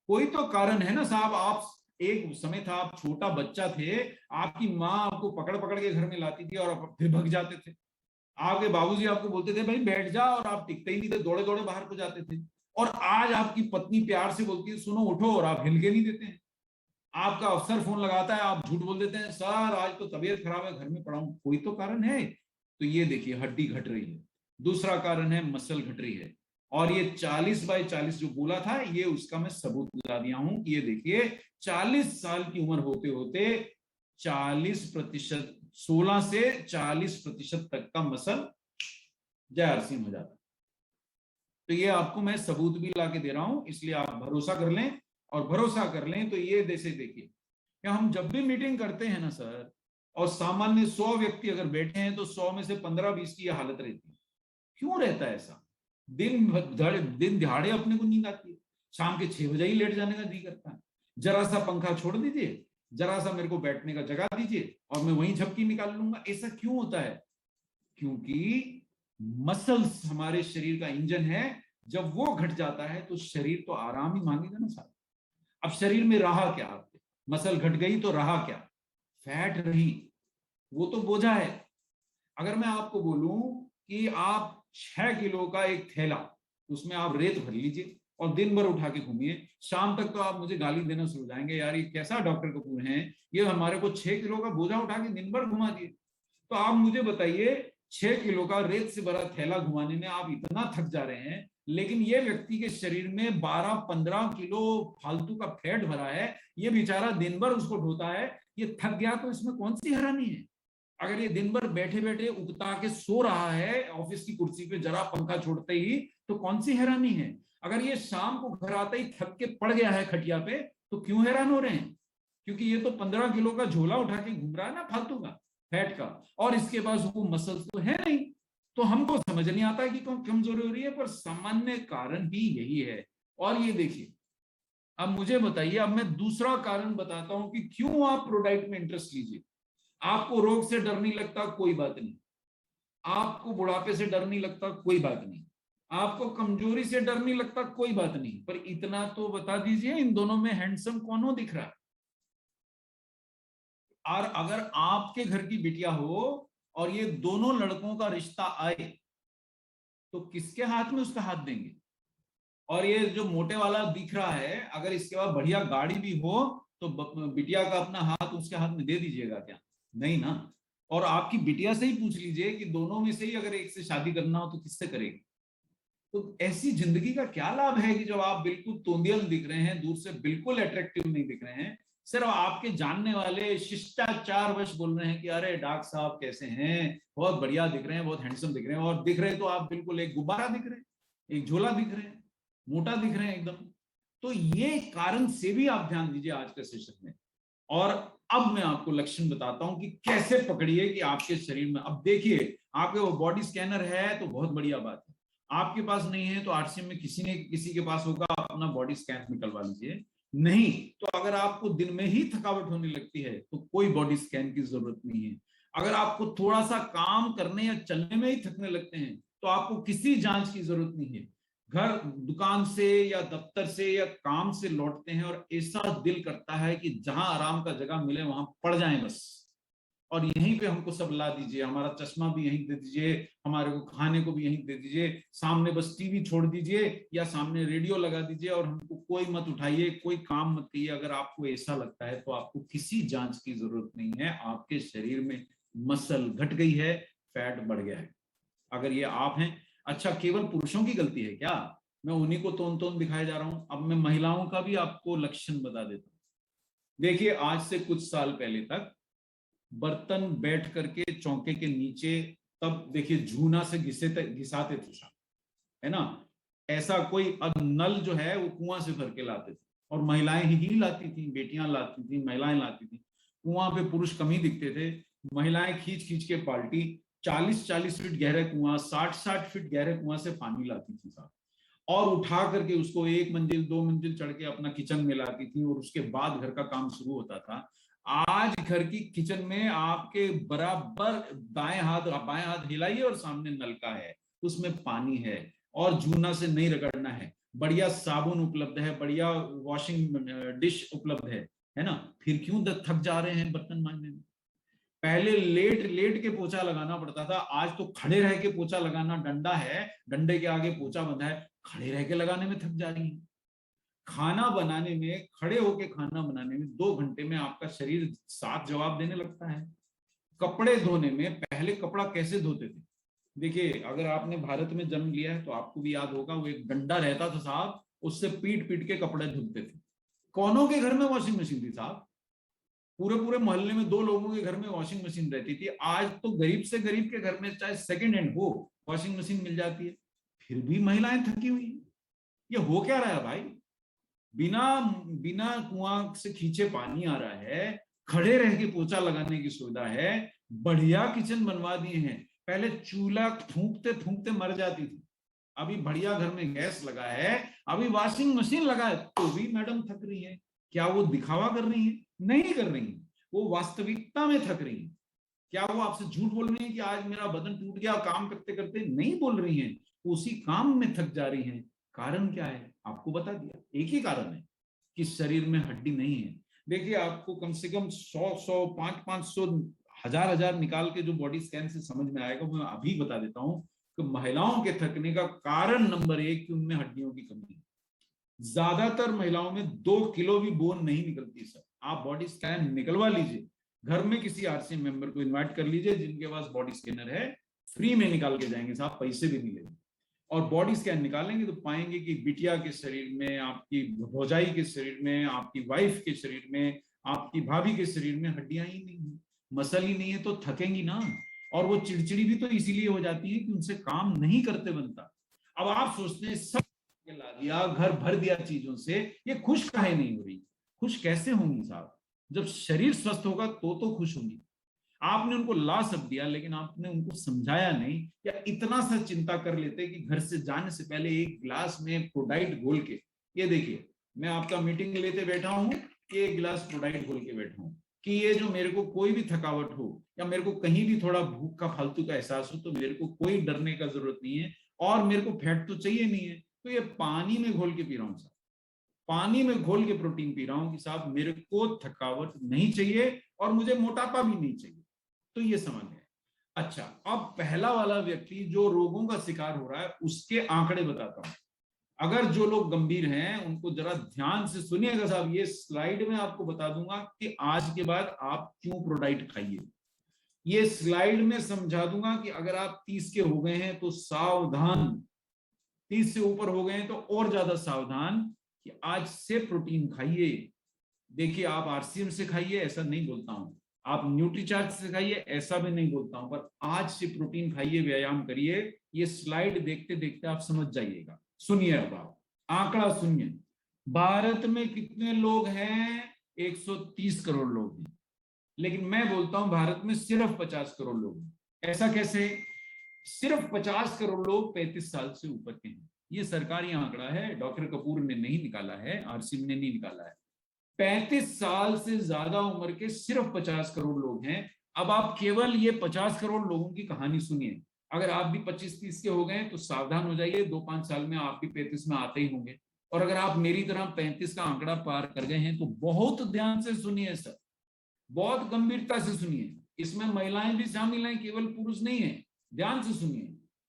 कोई तो कारण है ना साहब। आप एक समय था, आप छोटा बच्चा थे, आपकी माँ आपको पकड़ पकड़ के घर में लाती थी और आप फिर भग जाते थे। आपके बाबूजी आपको बोलते थे भाई बैठ जा, और आप टिकते ही नहीं थे, दौड़े दौड़े बाहर को जाते थे। और आज आपकी पत्नी प्यार से बोलती है सुनो उठो, और आप हिल के नहीं देते हैं। आपका अफसर फोन लगाता है, आप झूठ बोल देते हैं, सर आज तो तबीयत खराब है घर में पड़ा हूं। कोई तो कारण है। तो ये देखिए, हड्डी घट रही है। दूसरा कारण है मसल घट रही है। और ये 40/40 जो बोला था, ये उसका मैं सबूत ला दिया हूं। ये देखिए, 40 साल की उम्र होते होते 40%, 16 से 40% तक का मसल जयरसीम हो जाता है। तो ये आपको मैं सबूत भी ला के दे रहा हूं, इसलिए आप भरोसा कर लें। और भरोसा कर लें तो ये जैसे देखिए, क्या हम जब भी मीटिंग करते हैं ना सर, और सामान्य 100 व्यक्ति अगर बैठे हैं तो 100 में से 15-20 की यह हालत रहती है। क्यों रहता है ऐसा? दिन दिहाड़े अपने को नींद आती है, शाम के 6 बजे ही लेट जाने का जी करता है। जरा सा पंखा छोड़ दीजिए, जरा सा मेरे को बैठने का जगह दीजिए और मैं वहीं झपकी निकाल लूंगा। ऐसा क्यों होता है? क्योंकि मसल्स हमारे शरीर का इंजन है। जब वो घट जाता है तो शरीर तो आराम ही मांगेगा ना साहब। अब शरीर में रहा क्या? आपके मसल घट गई तो रहा क्या? फैट रही, वो तो बोझा है। अगर मैं आपको बोलूं कि आप 6 किलो का एक थैला, उसमें आप रेत भर लीजिए और दिन भर उठा के घूमिए, शाम तक तो आप मुझे गाली देना शुरू हो जाएंगे, यार ये कैसा डॉक्टर कपूर हैं, ये हमारे को 6 किलो का बोझा उठा के दिन भर घुमा दिए। तो आप मुझे बताइए, 6 किलो का रेत से भरा थैला घुमाने में आप इतना थक जा रहे हैं, लेकिन ये व्यक्ति के शरीर में 12-15 किलो फालतू का फैट भरा है, ये बेचारा दिन भर उसको ढोता है, ये थक गया तो इसमें कौन सी हैरानी है? अगर ये दिन भर बैठे बैठे उगता के सो रहा है ऑफिस की कुर्सी पे जरा पंखा छोड़ते ही, तो कौन सी हैरानी है? अगर ये शाम को घर आते ही थक के पड़ गया है खटिया पे, तो क्यों हैरान हो रहे हैं? क्योंकि ये तो 15 किलो का झोला उठा के घूम रहा है ना, फालतू का फैट का, और इसके पास वो मसल्स तो है नहीं। तो हमको समझ नहीं आता कि कमजोरी हो रही है, पर सामान्य कारण ही यही है। और ये देखिए, अब मुझे बताइए, अब मैं दूसरा कारण बताता हूं कि क्यों आप प्रोडक्ट में इंटरेस्ट लीजिए। आपको रोग से डर नहीं लगता, कोई बात नहीं। आपको बुढ़ापे से डर नहीं लगता, कोई बात नहीं। आपको कमजोरी से डर नहीं लगता, कोई बात नहीं। पर इतना तो बता दीजिए, इन दोनों में हैंडसम कौन हो दिख रहा है? और अगर आपके घर की बिटिया हो और ये दोनों लड़कों का रिश्ता आए तो किसके हाथ में उसका हाथ देंगे? और ये जो मोटे वाला दिख रहा है, अगर इसके बाद बढ़िया गाड़ी भी हो तो बिटिया का अपना हाथ उसके हाथ में दे दीजिएगा क्या? नहीं ना। और आपकी बिटिया से ही पूछ लीजिए कि दोनों में से ही अगर एक से शादी करना हो तो किससे करेगी? तो ऐसी जिंदगी का क्या लाभ है कि जब आप बिल्कुल तोंदियल दिख रहे हैं, दूर से बिल्कुल अट्रैक्टिव नहीं दिख रहे हैं, सिर्फ आपके जानने वाले शिष्टाचार वश बोल रहे हैं कि अरे डॉक्टर साहब कैसे हैं, बहुत बढ़िया दिख रहे हैं, बहुत हैंडसम दिख रहे हैं, और दिख रहे तो आप बिल्कुल एक गुब्बारा दिख रहे हैं, एक झोला दिख रहे हैं, मोटा दिख रहे हैं एकदम। तो ये कारण से भी आप ध्यान दीजिए आज के सेशन में। और अब मैं आपको लक्षण बताता हूं कि कैसे पकड़िए कि आपके शरीर में, अब देखिए आपके वो बॉडी स्कैनर है तो बहुत बढ़िया बात है, आपके पास नहीं है तो आरसीएम में किसी के पास होगा, अपना बॉडी स्कैन निकलवा लीजिए। नहीं तो अगर आपको दिन में ही थकावट होने लगती है तो कोई बॉडी स्कैन की जरूरत नहीं है। अगर आपको थोड़ा सा काम करने या चलने में ही थकने लगते हैं तो आपको किसी जांच की जरूरत नहीं है। घर दुकान से या दफ्तर से या काम से लौटते हैं और ऐसा दिल करता है कि जहां आराम का जगह मिले वहां पड़ जाएं बस, और यहीं पे हमको सब ला दीजिए, हमारा चश्मा भी यहीं दे दीजिए, हमारे को खाने को भी यहीं दे दीजिए, सामने बस टीवी छोड़ दीजिए या सामने रेडियो लगा दीजिए और हमको कोई मत उठाइए, कोई काम मत कीजिए। अगर आपको ऐसा लगता है तो आपको किसी जांच की जरूरत नहीं है, आपके शरीर में मसल घट गई है, फैट बढ़ गया है। अगर ये आप हैं, अच्छा केवल पुरुषों की गलती है क्या? मैं उन्हीं को तोन तोन दिखाए जा रहा हूं। अब मैं महिलाओं का भी आपको लक्षण बता देता हूं। देखिए आज से कुछ साल पहले तक बर्तन बैठ करके चौके के नीचे, तब देखिए झूना से घिसाते थे साहब, है ना? ऐसा कोई, अब नल जो है वो कुआं से भर के लाते थे और महिलाएं ही लाती थी, बेटियां लाती थी, महिलाएं लाती थी। कुआं पे पुरुष कम ही दिखते थे, महिलाएं खींच खींच के पाल्टी 40-40 फीट गहरे कुआं, 60-60 फीट गहरे कुआं से पानी लाती थी साहब, और उठा करके उसको 1 मंजिल 2 मंजिल चढ़ के अपना किचन में लाती थी और उसके बाद घर का काम शुरू होता था। आज घर की किचन में आपके बराबर बाएं हाथ हिलाइए और सामने नलका है, उसमें पानी है और जूना से नहीं रगड़ना है, बढ़िया साबुन उपलब्ध है, बढ़िया वॉशिंग डिश उपलब्ध है ना? फिर क्यों थक जा रहे हैं बर्तन मांजने में? पहले लेट लेट के पोछा लगाना पड़ता था, आज तो खड़े रह के पोछा लगाना, डंडा है, डंडे के आगे पोछा बंधा है, खड़े रह के लगाने में थक जा रही है। खाना बनाने में, खड़े होके खाना बनाने में 2 घंटे में आपका शरीर 7 जवाब देने लगता है। कपड़े धोने में पहले कपड़ा कैसे धोते थे? देखिए अगर आपने भारत में जन्म लिया है तो आपको भी याद होगा, वो एक डंडा रहता था साहब, उससे पीट पीट के कपड़े धुलते थे। कौनों के घर में वॉशिंग मशीन थी साहब? पूरे पूरे मोहल्ले में 2 लोगों के घर में वॉशिंग मशीन रहती थी। आज तो गरीब से गरीब के घर में चाहे सेकंड हैंड हो वॉशिंग मशीन मिल जाती है, फिर भी महिलाएं थकी हुई है। ये हो क्या रहा है भाई? बिना बिना कुआं से खींचे पानी आ रहा है, खड़े रह के पोछा लगाने की सुविधा है, बढ़िया किचन बनवा दिए हैं। पहले चूल्हा फूंकते फूंकते मर जाती थी, अभी बढ़िया घर में गैस लगा है, अभी वॉशिंग मशीन लगा है, तो भी मैडम थक रही है। क्या वो दिखावा कर रही है? नहीं कर रही है, वो वास्तविकता में थक रही है। क्या वो आपसे झूठ बोल रही है कि आज मेरा बदन टूट गया काम करते करते? नहीं बोल रही हैं, उसी काम में थक जा रही हैं। कारण क्या है? आपको बता दिया, एक ही कारण है कि शरीर में हड्डी नहीं है। देखिए आपको कम से कम 100 500 1000 निकाल के जो बॉडी स्कैन से समझ में आएगा, मैं अभी बता देता हूं कि महिलाओं के थकने का कारण नंबर 1 कि उनमें हड्डियों की कमी है। ज्यादातर महिलाओं में 2 किलो भी बोन नहीं निकलती सर। आप बॉडी स्कैन निकलवा लीजिए, घर में किसी आरसीएम मेंबर को इनवाइट कर लीजिए जिनके पास बॉडी स्कैनर है, फ्री में निकाल के जाएंगे साहब, पैसे भी नहीं लेंगे। और बॉडी स्कैन निकालेंगे तो पाएंगे कि बिटिया के शरीर में, आपकी भौजाई के शरीर में, आपकी वाइफ के शरीर में, आपकी भाभी के शरीर में हड्डियां ही नहीं है, मसल ही नहीं है, तो थकेंगी ना। और वो चिड़चिड़ी भी तो इसीलिए हो जाती है कि उनसे काम नहीं करते बनता। अब आप सोचते हैं सब ला दिया, घर भर दिया चीजों से, ये खुश काहे नहीं हो रही? खुश कैसे होंगी साहब? जब शरीर स्वस्थ होगा तो खुश होंगी। आपने उनको ला सब दिया लेकिन आपने उनको समझाया नहीं, या इतना सा चिंता कर लेते कि घर से जाने से पहले एक गिलास में प्रोडाइट घोल के, ये देखिए मैं आपका मीटिंग लेते बैठा हूं, एक गिलास प्रोडाइट घोल के बैठा हूं कि ये जो मेरे को कोई भी थकावट हो या मेरे को कहीं भी थोड़ा भूख का फालतू का एहसास हो तो मेरे को कोई डरने का जरूरत नहीं है, और मेरे को फैट तो चाहिए नहीं है, तो ये पानी में घोल के पी रहा हूं साहब। पानी में घोल के प्रोटीन पी रहा हूं कि साहब मेरे को थकावट नहीं चाहिए और मुझे मोटापा भी नहीं चाहिए। तो ये समझ गए। अच्छा, अब पहला वाला व्यक्ति जो रोगों का शिकार हो रहा है उसके आंकड़े बताता हूं। अगर जो लोग गंभीर हैं उनको जरा ध्यान से सुनिएगा साहब, ये स्लाइड में आपको बता दूंगा कि आज के बाद आप क्यों प्रोडाइट खाइए। ये स्लाइड में समझा दूंगा कि अगर आप 30 के हो गए हैं तो सावधान, 30 से ऊपर हो गए हैं तो और ज्यादा सावधान कि आज से प्रोटीन खाइए। देखिए, आप आरसीएम से खाइए ऐसा नहीं बोलता हूं, आप न्यूट्रीचार्ज से खाइए ऐसा भी नहीं बोलता हूं, पर आज से प्रोटीन खाइए, व्यायाम करिए। ये स्लाइड देखते देखते आप समझ जाइएगा। सुनिए, अब आप आंकड़ा सुनिए। भारत में कितने लोग हैं? 130 करोड़ लोग हैं, लेकिन मैं बोलता हूं भारत में सिर्फ 50 करोड़ लोग हैं। ऐसा कैसे? सिर्फ 50 करोड़ लोग 35 साल से ऊपर के हैं। ये सरकारी आंकड़ा है, डॉक्टर कपूर ने नहीं निकाला है, आरसीएम ने नहीं निकाला है। 35 साल से ज्यादा उम्र के सिर्फ 50 करोड़ लोग हैं। अब आप केवल ये 50 करोड़ लोगों की कहानी सुनिए। अगर आप भी 25-30 के हो गए तो सावधान हो जाइए, 2-5 साल में आप भी 35 में आते ही होंगे। और अगर आप मेरी तरह 35 का आंकड़ा पार कर गए हैं तो बहुत ध्यान से सुनिए सर, बहुत गंभीरता से सुनिए। इसमें महिलाएं भी शामिल हैं, केवल पुरुष नहीं है। ध्यान से सुनिए।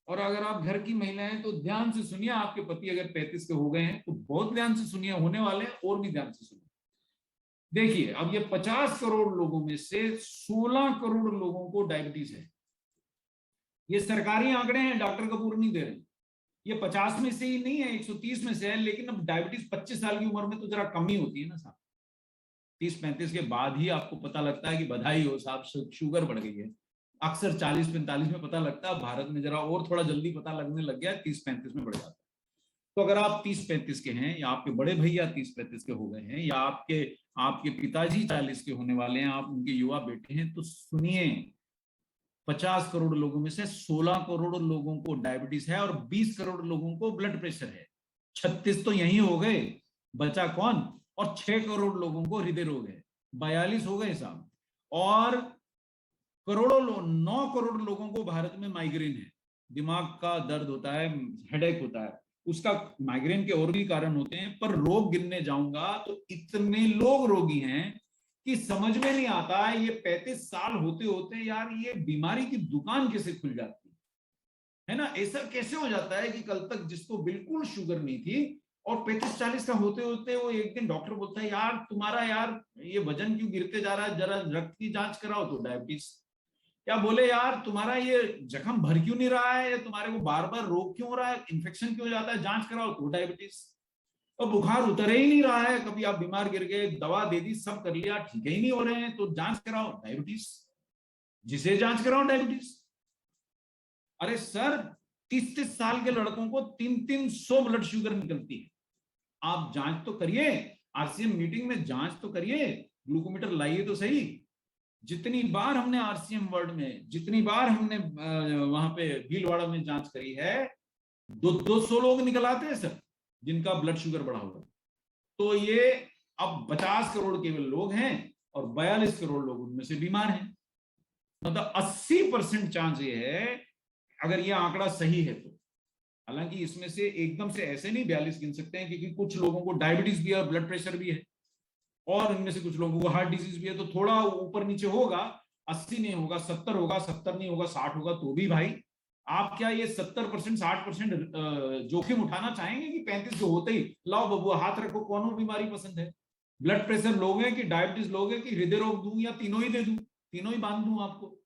और अगर आप घर की महिलाएं तो ध्यान से सुनिए। आपके पति अगर 35 के हो गए हैं तो बहुत ध्यान से सुनिए, होने वाले हैं और भी ध्यान से सुनिए। देखिए, अब ये 50 करोड़ लोगों में से 16 करोड़ लोगों को डायबिटीज है। ये सरकारी आंकड़े हैं, डॉक्टर कपूर नहीं दे रहे। ये 50 में से ही नहीं है, 130 में से है। लेकिन अब डायबिटीज 25 साल की उम्र में तो जरा कम ही होती है ना साहब। 30-35 के बाद ही आपको पता लगता है कि बधाई हो साहब, शुगर बढ़ गई है। अक्सर 40-45 में पता लगता है, भारत में जरा और थोड़ा जल्दी पता लगने लग गया, 30-35 में बढ़ जाता है। तो अगर आप 30-35 के हैं, या आपके बड़े भैया 30-35 के हो गए हैं, या आपके आपके पिताजी 40 के होने वाले हैं, आप उनके युवा बेटे हैं, तो सुनिए, 50 करोड़ लोगों में से 16 करोड़ लोगों को डायबिटीज है और 20 करोड़ लोगों को ब्लड प्रेशर है। 36 तो यही हो गए, बचा कौन? और 6 करोड़ लोगों को हृदय रोग है, 42 हो गए साहब। और करोड़ों 9 करोड़ लोगों को भारत में माइग्रेन है, दिमाग का दर्द होता है, हेडेक होता है। उसका माइग्रेन के और भी कारण होते हैं, पर रोग गिनने जाऊंगा तो इतने लोग रोगी हैं कि समझ में नहीं आता है। ये 35 साल होते होते यार ये बीमारी की दुकान कैसे खुल जाती है ना? ऐसा कैसे हो जाता है कि कल तक जिसको बिल्कुल शुगर नहीं थी और 35-40 का होते होते वो एक दिन डॉक्टर बोलता है यार तुम्हारा यार ये वजन क्यों गिरते जा रहा है, जरा रक्त की जांच कराओ, तो डायबिटीज। क्या बोले यार तुम्हारा ये जख्म भर क्यों नहीं रहा है, या तुम्हारे को बार बार रोग क्यों हो रहा है, इन्फेक्शन क्यों हो जाता है, जांच कराओ, तो डायबिटीज। और बुखार उतर ही नहीं रहा है, कभी आप बीमार गिर गए, दवा दे दी, सब कर लिया, ठीक ही नहीं हो रहे हैं, तो जांच कराओ, डायबिटीज। जिसे जांच कराओ डायबिटीज। अरे सर, 30-30 साल के लड़कों को 300 ब्लड शुगर निकलती है। आप जांच तो करिए, आरसीएम मीटिंग में जांच तो करिए, ग्लूकोमीटर लाइए तो सही। जितनी बार हमने आरसीएम वर्ल्ड में, जितनी बार हमने वहां पे भीलवाड़ा में जांच करी है, 200 लोग निकल आते हैं सर जिनका ब्लड शुगर बढ़ा हुआ। तो ये अब 50 करोड़ केवल लोग हैं और 42 करोड़ लोग उनमें से बीमार हैं। मतलब 80% चांस ये है, अगर ये आंकड़ा सही है तो। हालांकि इसमें से एकदम से ऐसे नहीं 42 गिन सकते हैं, क्योंकि कुछ लोगों को डायबिटीज भी है और ब्लड प्रेशर भी है, और इनमें से कुछ लोगों को हार्ट डिजीज भी है, तो थोड़ा ऊपर नीचे होगा। 80 नहीं होगा, 70 होगा, 70 नहीं होगा, 60 होगा, तो भी भाई आप क्या ये 70%, 60% जोखिम उठाना चाहेंगे कि 35 के होते ही लाओ बबुआ हाथ रखो, कौन बीमारी पसंद है? ब्लड प्रेशर लोगे कि डायबिटीज लोगे कि हृदय रोग दूं, या तीनों ही दे दूं, तीनों ही बांध दूं आपको?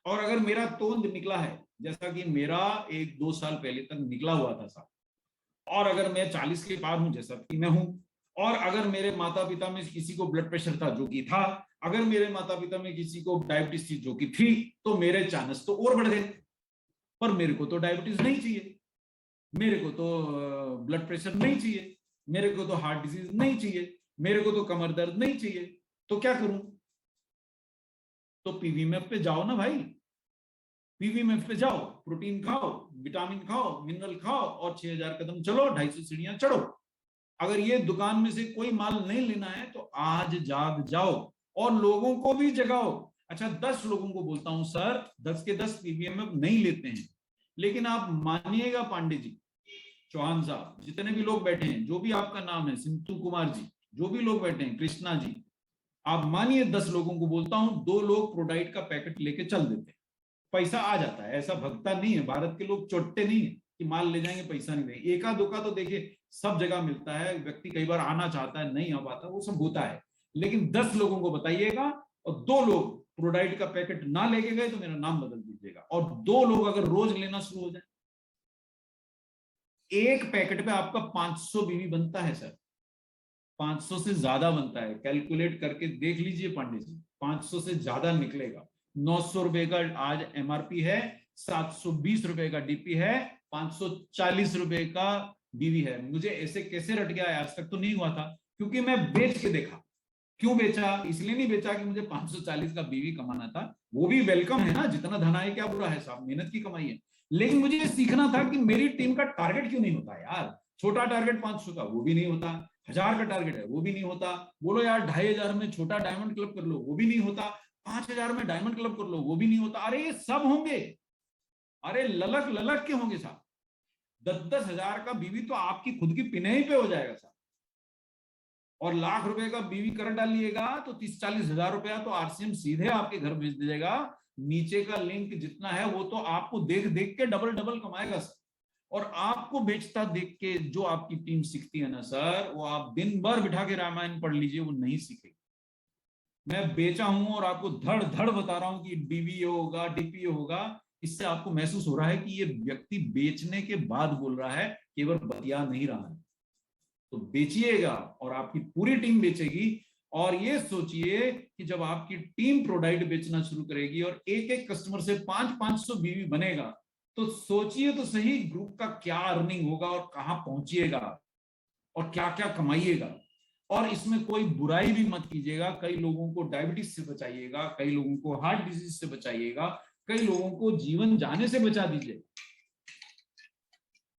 और अगर मेरा तोंद निकला है, जैसा कि मेरा 1-2 साल पहले तक निकला हुआ था साहब, और अगर मैं 40 के पार हूं जैसा कि मैं हूं, और अगर मेरे माता पिता में किसी को ब्लड प्रेशर था जो कि था, अगर मेरे माता पिता में किसी को डायबिटीज थी जो कि थी, तो मेरे चांस तो और बढ़ गए। पर मेरे को तो डायबिटीज नहीं चाहिए, मेरे को तो ब्लड प्रेशर नहीं चाहिए, मेरे को तो हार्ट डिजीज नहीं चाहिए, मेरे को तो कमर दर्द नहीं चाहिए, तो क्या करूं? तो पीवीएमएफ पे जाओ ना भाई, पीवीएमएफ पे जाओ, प्रोटीन खाओ, विटामिन खाओ, मिनरल खाओ, और 6000 कदम चलो, 250 सीढ़ियां चढ़ो। अगर ये दुकान में से कोई माल नहीं लेना है तो आज जाग जाओ और लोगों को भी जगाओ। अच्छा, 10 लोगों को बोलता हूं सर, 10 के 10 पीवीएमएफ नहीं लेते हैं, लेकिन आप मानिएगा पांडे जी, चौहान साहब, जितने भी लोग बैठे हैं, जो भी आपका नाम है, सिंधु कुमार जी, जो भी लोग बैठे हैं, कृष्णा जी, आप मानिए 10 लोगों को बोलता हूं, 2 लोग प्रोडाइट का पैकेट लेके चल देते हैं, पैसा आ जाता है। ऐसा भगता नहीं है, भारत के लोग चोट्टे नहीं है कि माल ले जाएंगे पैसा नहीं देंगे। एका दुका तो देखिए सब जगह मिलता है, व्यक्ति कई बार आना चाहता है, नहीं आ पाता, वो सब होता है। लेकिन 10 लोगों को बताइएगा और 2 लोग प्रोडाइट का पैकेट ना लेके गए तो मेरा नाम बदल दीजिएगा। और 2 लोग अगर रोज लेना शुरू हो जाए, एक पैकेट पे आपका 500 बीवी बनता है सर, 500 से ज्यादा बनता है, कैलकुलेट करके देख लीजिए पांडे जी, 500 से ज्यादा निकलेगा। 900 रुपए का आज एमआरपी है, 720 रुपए का डीपी है, 540 रुपए का बीवी है। मुझे ऐसे कैसे रट गया आज तक तो नहीं हुआ था, क्योंकि मैं बेच के देखा। क्यों बेचा? इसलिए नहीं बेचा कि मुझे 540 का बीवी कमाना था, वो भी वेलकम है ना, जितना धन आए क्या बुरा है साहब, मेहनत की कमाई है। लेकिन मुझे ये सीखना था कि मेरी टीम का टारगेट क्यों नहीं होता यार। छोटा टारगेट 500 का, वो भी नहीं होता। 1000 का टारगेट है, वो भी नहीं होता। बोलो यार 2500 में छोटा डायमंड क्लब कर लो, वो भी नहीं होता। 5000 में डायमंड क्लब कर लो, वो भी नहीं होता। अरे ये सब होंगे, अरे ललक ललक के होंगे साहब। 10-10 हजार का बीवी तो आपकी खुद की पिनई पे हो जाएगा साहब। और लाख रुपए का बीवी कर डालिएगा तो 30-40 हजार रुपया तो आरसीएम सीधे आपके घर भेज दीजिएगा। नीचे का लिंक जितना है वो तो आपको देख देख के डबल डबल कमाएगा सर। और आपको बेचता देख के जो आपकी टीम सीखती है ना सर, वो आप दिन भर बिठा के रामायण पढ़ लीजिए, वो नहीं सीखेगी। मैं बेचा हूं और आपको धड़ धड़ बता रहा हूं कि डीबीए होगा, डीपीए होगा। इससे आपको महसूस हो रहा है कि ये व्यक्ति बेचने के बाद बोल रहा है, केवल बतिया नहीं रहा है। तो बेचिएगा और आपकी पूरी टीम बेचेगी। और ये सोचिए कि जब आपकी टीम प्रोडक्ट बेचना शुरू करेगी और एक एक कस्टमर से 500-500 बीवी बनेगा, तो सोचिए तो सही ग्रुप का क्या अर्निंग होगा और कहां पहुंचिएगा और क्या क्या कमाइएगा। और इसमें कोई बुराई भी मत कीजिएगा, कई लोगों को डायबिटीज से बचाइएगा, कई लोगों को हार्ट डिजीज से बचाइएगा, कई लोगों को जीवन जाने से बचा दीजिएगा।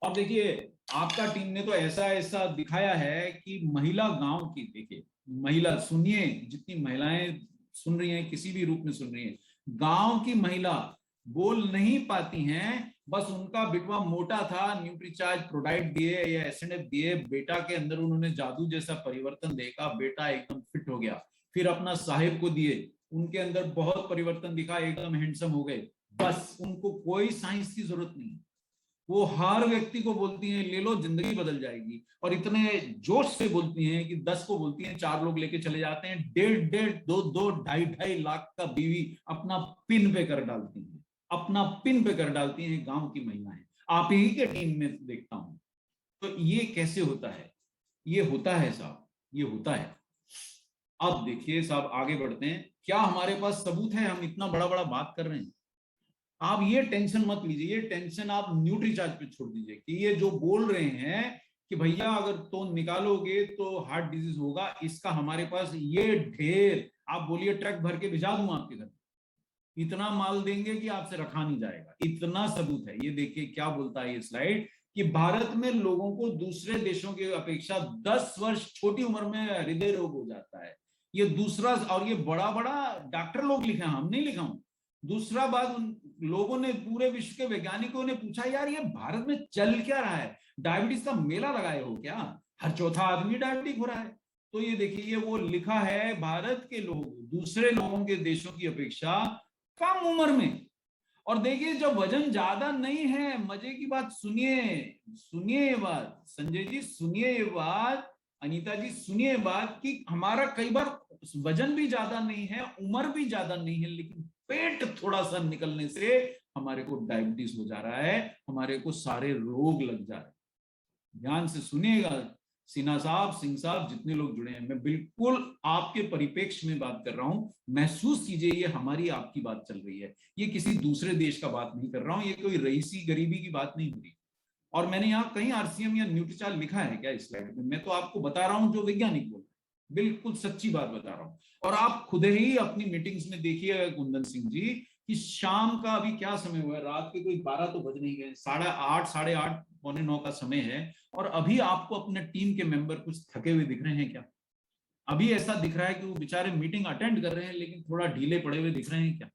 और देखिए आपका टीम ने तो ऐसा ऐसा दिखाया है कि महिला गांव की, देखिए महिला, सुनिए जितनी महिलाएं सुन रही हैं, किसी भी रूप में सुन रही हैं, गांव की महिला बोल नहीं पाती हैं, बस उनका बिटवा मोटा था, न्यूट्रीचार्ज प्रोडक्ट दिए या एसएनएफ दिए, बेटा के अंदर उन्होंने जादू जैसा परिवर्तन देखा, बेटा एकदम फिट हो गया। फिर अपना साहिब को दिए, उनके अंदर बहुत परिवर्तन दिखा, एकदम हैंडसम हो गए। बस उनको कोई साइंस की जरूरत नहीं, वो हर व्यक्ति को बोलती हैं ले लो जिंदगी बदल जाएगी। और इतने जोश से बोलती हैं कि 10 को बोलती हैं, 4 लोग लेके चले जाते हैं। 1.5, 2, 2.5 लाख का बीवी अपना पिन पे कर डालती हैं, अपना पिन पे कर डालती हैं गांव की महिलाएं। आप ही के टीम में देखता हूं। तो ये कैसे होता है? ये होता है साहब, ये होता है। अब देखिए साहब आगे बढ़ते हैं। क्या हमारे पास सबूत है? हम इतना बड़ा बड़ा बात कर रहे हैं, आप ये टेंशन मत लीजिए, ये टेंशन आप न्यूट्रीचार्ज पे छोड़ दीजिए कि ये जो बोल रहे हैं कि भैया अगर तो निकालोगे तो हार्ट डिजीज होगा, इसका हमारे पास ये ढेर, आप बोलिए ट्रक भर के भिजा दूं आपके घर, इतना माल देंगे कि आपसे रखा नहीं जाएगा, इतना सबूत है। ये देखिए क्या बोलता है ये स्लाइड कि भारत में लोगों को दूसरे देशों की अपेक्षा 10 वर्ष छोटी उम्र में हृदय रोग हो जाता है। ये दूसरा, और ये बड़ा बड़ा डॉक्टर लोग लिखे हैं, हम नहीं लिखा हूं। दूसरा बात, उन लोगों ने, पूरे विश्व के वैज्ञानिकों ने पूछा यार ये भारत में चल क्या रहा है, डायबिटीज का मेला लगाए हो क्या? हर चौथा आदमी डायबिटिक हो रहा है। तो ये देखिए ये वो लिखा है, भारत के लोग दूसरे लोगों के देशों की अपेक्षा कम उम्र में। और देखिए जब वजन ज्यादा नहीं है, मजे की बात सुनिए, सुनिए ये बात, संजय जी सुनिए ये बात, अनीता जी सुनिए बात, कि हमारा कई बार वजन भी ज्यादा नहीं है, उम्र भी ज्यादा नहीं है, लेकिन पेट थोड़ा सा निकलने से हमारे को डायबिटीज हो जा रहा है, हमारे को सारे रोग लग जा रहे हैं। ध्यान से सुनिएगा सिन्हा साहब, सिंह साहब, जितने लोग जुड़े हैं, मैं बिल्कुल आपके परिप्रेक्ष्य में बात कर रहा हूं। महसूस कीजिए ये हमारी आपकी बात चल रही है, ये किसी दूसरे देश का बात नहीं कर रहा हूं, ये कोई रईसी गरीबी की बात नहीं हो रही। और मैंने यहाँ कहीं आरसीएम या न्यूट्रीचार्ज लिखा है क्या इस स्लाइड में? मैं तो आपको बता रहा हूं जो वैज्ञानिक बोल रहे हैं, बिल्कुल सच्ची बात बता रहा हूं। और आप खुद ही अपनी मीटिंग्स में देखिएगा कुंदन सिंह जी कि शाम का अभी क्या समय हुआ है, रात के कोई 12 तो बज नहीं गए, 8:30, 8:30, 8:45 का समय है, और अभी आपको अपने टीम के मेंबर कुछ थके हुए दिख रहे हैं क्या? अभी ऐसा दिख रहा है कि वो बेचारे मीटिंग अटेंड कर रहे हैं लेकिन थोड़ा ढीले पड़े हुए दिख रहे हैं क्या?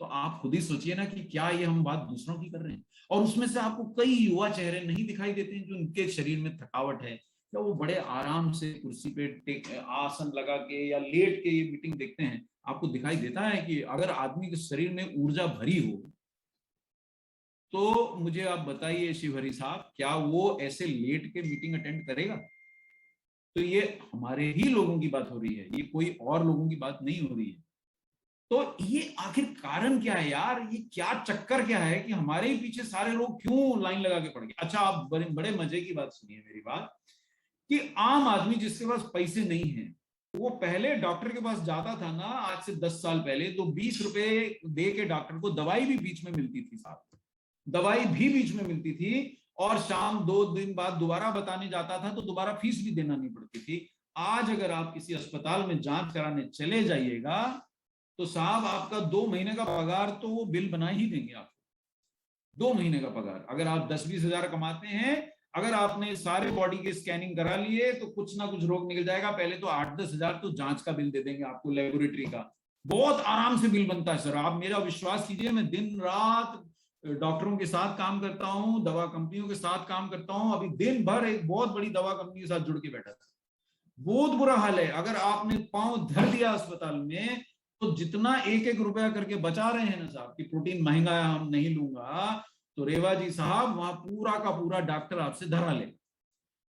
तो आप खुद ही सोचिए ना कि क्या ये हम बात दूसरों की कर रहे हैं। और उसमें से आपको कई युवा चेहरे नहीं दिखाई देते हैं जो उनके शरीर में थकावट है, या वो बड़े आराम से कुर्सी पे आसन लगा के या लेट के ये मीटिंग देखते हैं। आपको दिखाई देता है कि अगर आदमी के शरीर में ऊर्जा भरी हो, तो मुझे आप बताइए शिवहरी साहब, क्या वो ऐसे लेट के मीटिंग अटेंड करेगा? तो ये हमारे ही लोगों की बात हो रही है, ये कोई और लोगों की बात नहीं हो रही है। तो ये आखिर कारण क्या है यार? ये क्या चक्कर क्या है कि हमारे ही पीछे सारे लोग क्यों लाइन लगा के पड़ गए? अच्छा, आप बड़े बड़े मजे की बात सुनिए मेरी बात, कि आम आदमी जिसके पास पैसे नहीं है, वो पहले डॉक्टर के पास जाता था ना, आज से 10 साल पहले, तो 20 रुपए दे के डॉक्टर को दवाई भी बीच में मिलती थी साहब, दवाई भी बीच में मिलती थी। और शाम 2 दिन बाद दोबारा बताने जाता था तो दोबारा फीस भी देना नहीं पड़ती थी। आज अगर आप किसी अस्पताल में जांच कराने चले जाइएगा, तो साहब आपका 2 महीने का पगार तो वो बिल बना ही देंगे आपको। 2 महीने का पगार, अगर आप 10-20 हजार कमाते हैं, अगर आपने सारे बॉडी के स्कैनिंग करा लिए, तो कुछ ना कुछ रोग निकल जाएगा। पहले तो 8-10 हजार तो जांच का बिल दे देंगे आपको, लेबोरेटरी का। बहुत आराम से बिल बनता है सर, आप मेरा विश्वास कीजिए। मैं दिन रात डॉक्टरों के साथ काम करता हूं, दवा कंपनियों के साथ काम करता हूं। अभी दिन भर एक बहुत बड़ी दवा कंपनी के साथ जुड़ के बैठा था। बहुत बुरा हाल है। अगर आपने पांव धर दिया अस्पताल में, तो जितना 1-1 रुपया करके बचा रहे हैं ना साहब, कि प्रोटीन महंगा है हम नहीं लूंगा, तो रेवा जी साहब वहां पूरा का पूरा डॉक्टर आपसे धरा ले।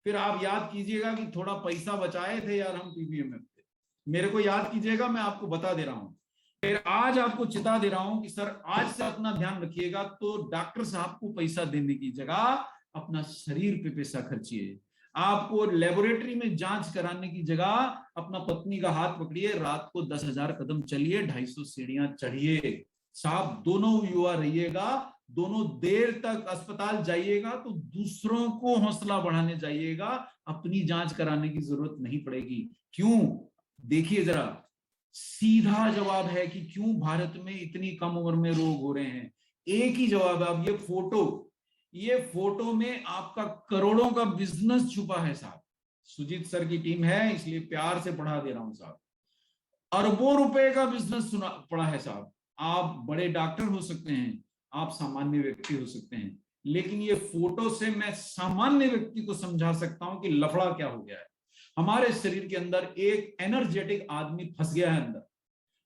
फिर आप याद कीजिएगा कि थोड़ा पैसा बचाए थे यार हम पीवीएमएफ पे, मेरे को याद कीजिएगा, मैं आपको बता दे रहा हूं। फिर आज आपको चिता दे रहा हूं कि सर आज से अपना ध्यान रखिएगा, तो डॉक्टर साहब को पैसा देने की जगह अपना शरीर पे पैसा खर्चिए। आपको लेबोरेटरी में जांच कराने की जगह अपना पत्नी का हाथ पकड़िए, रात को 10,000 कदम चलिए, 250 सीढ़ियां चढ़िए। साहब दोनों युवा रहिएगा, दोनों देर तक अस्पताल जाइएगा तो दूसरों को हौसला बढ़ाने जाइएगा, अपनी जांच कराने की जरूरत नहीं पड़ेगी। क्यों? देखिए जरा, सीधा जवाब है कि क्यों भारत में इतनी कम उम्र में रोग हो रहे हैं। एक ही जवाब है। अब ये फोटो में आपका करोड़ों का बिजनेस छुपा है साहब। सुजीत सर की टीम है, इसलिए प्यार से पढ़ा दे रहा हूं साहब। अरबों रुपए का बिजनेस सुना पड़ा है साहब। आप बड़े डॉक्टर हो सकते हैं, आप सामान्य व्यक्ति हो सकते हैं, लेकिन ये फोटो से मैं सामान्य व्यक्ति को समझा सकता हूं कि लफड़ा क्या हो गया है। हमारे शरीर के अंदर एक एनर्जेटिक आदमी फंस गया है अंदर,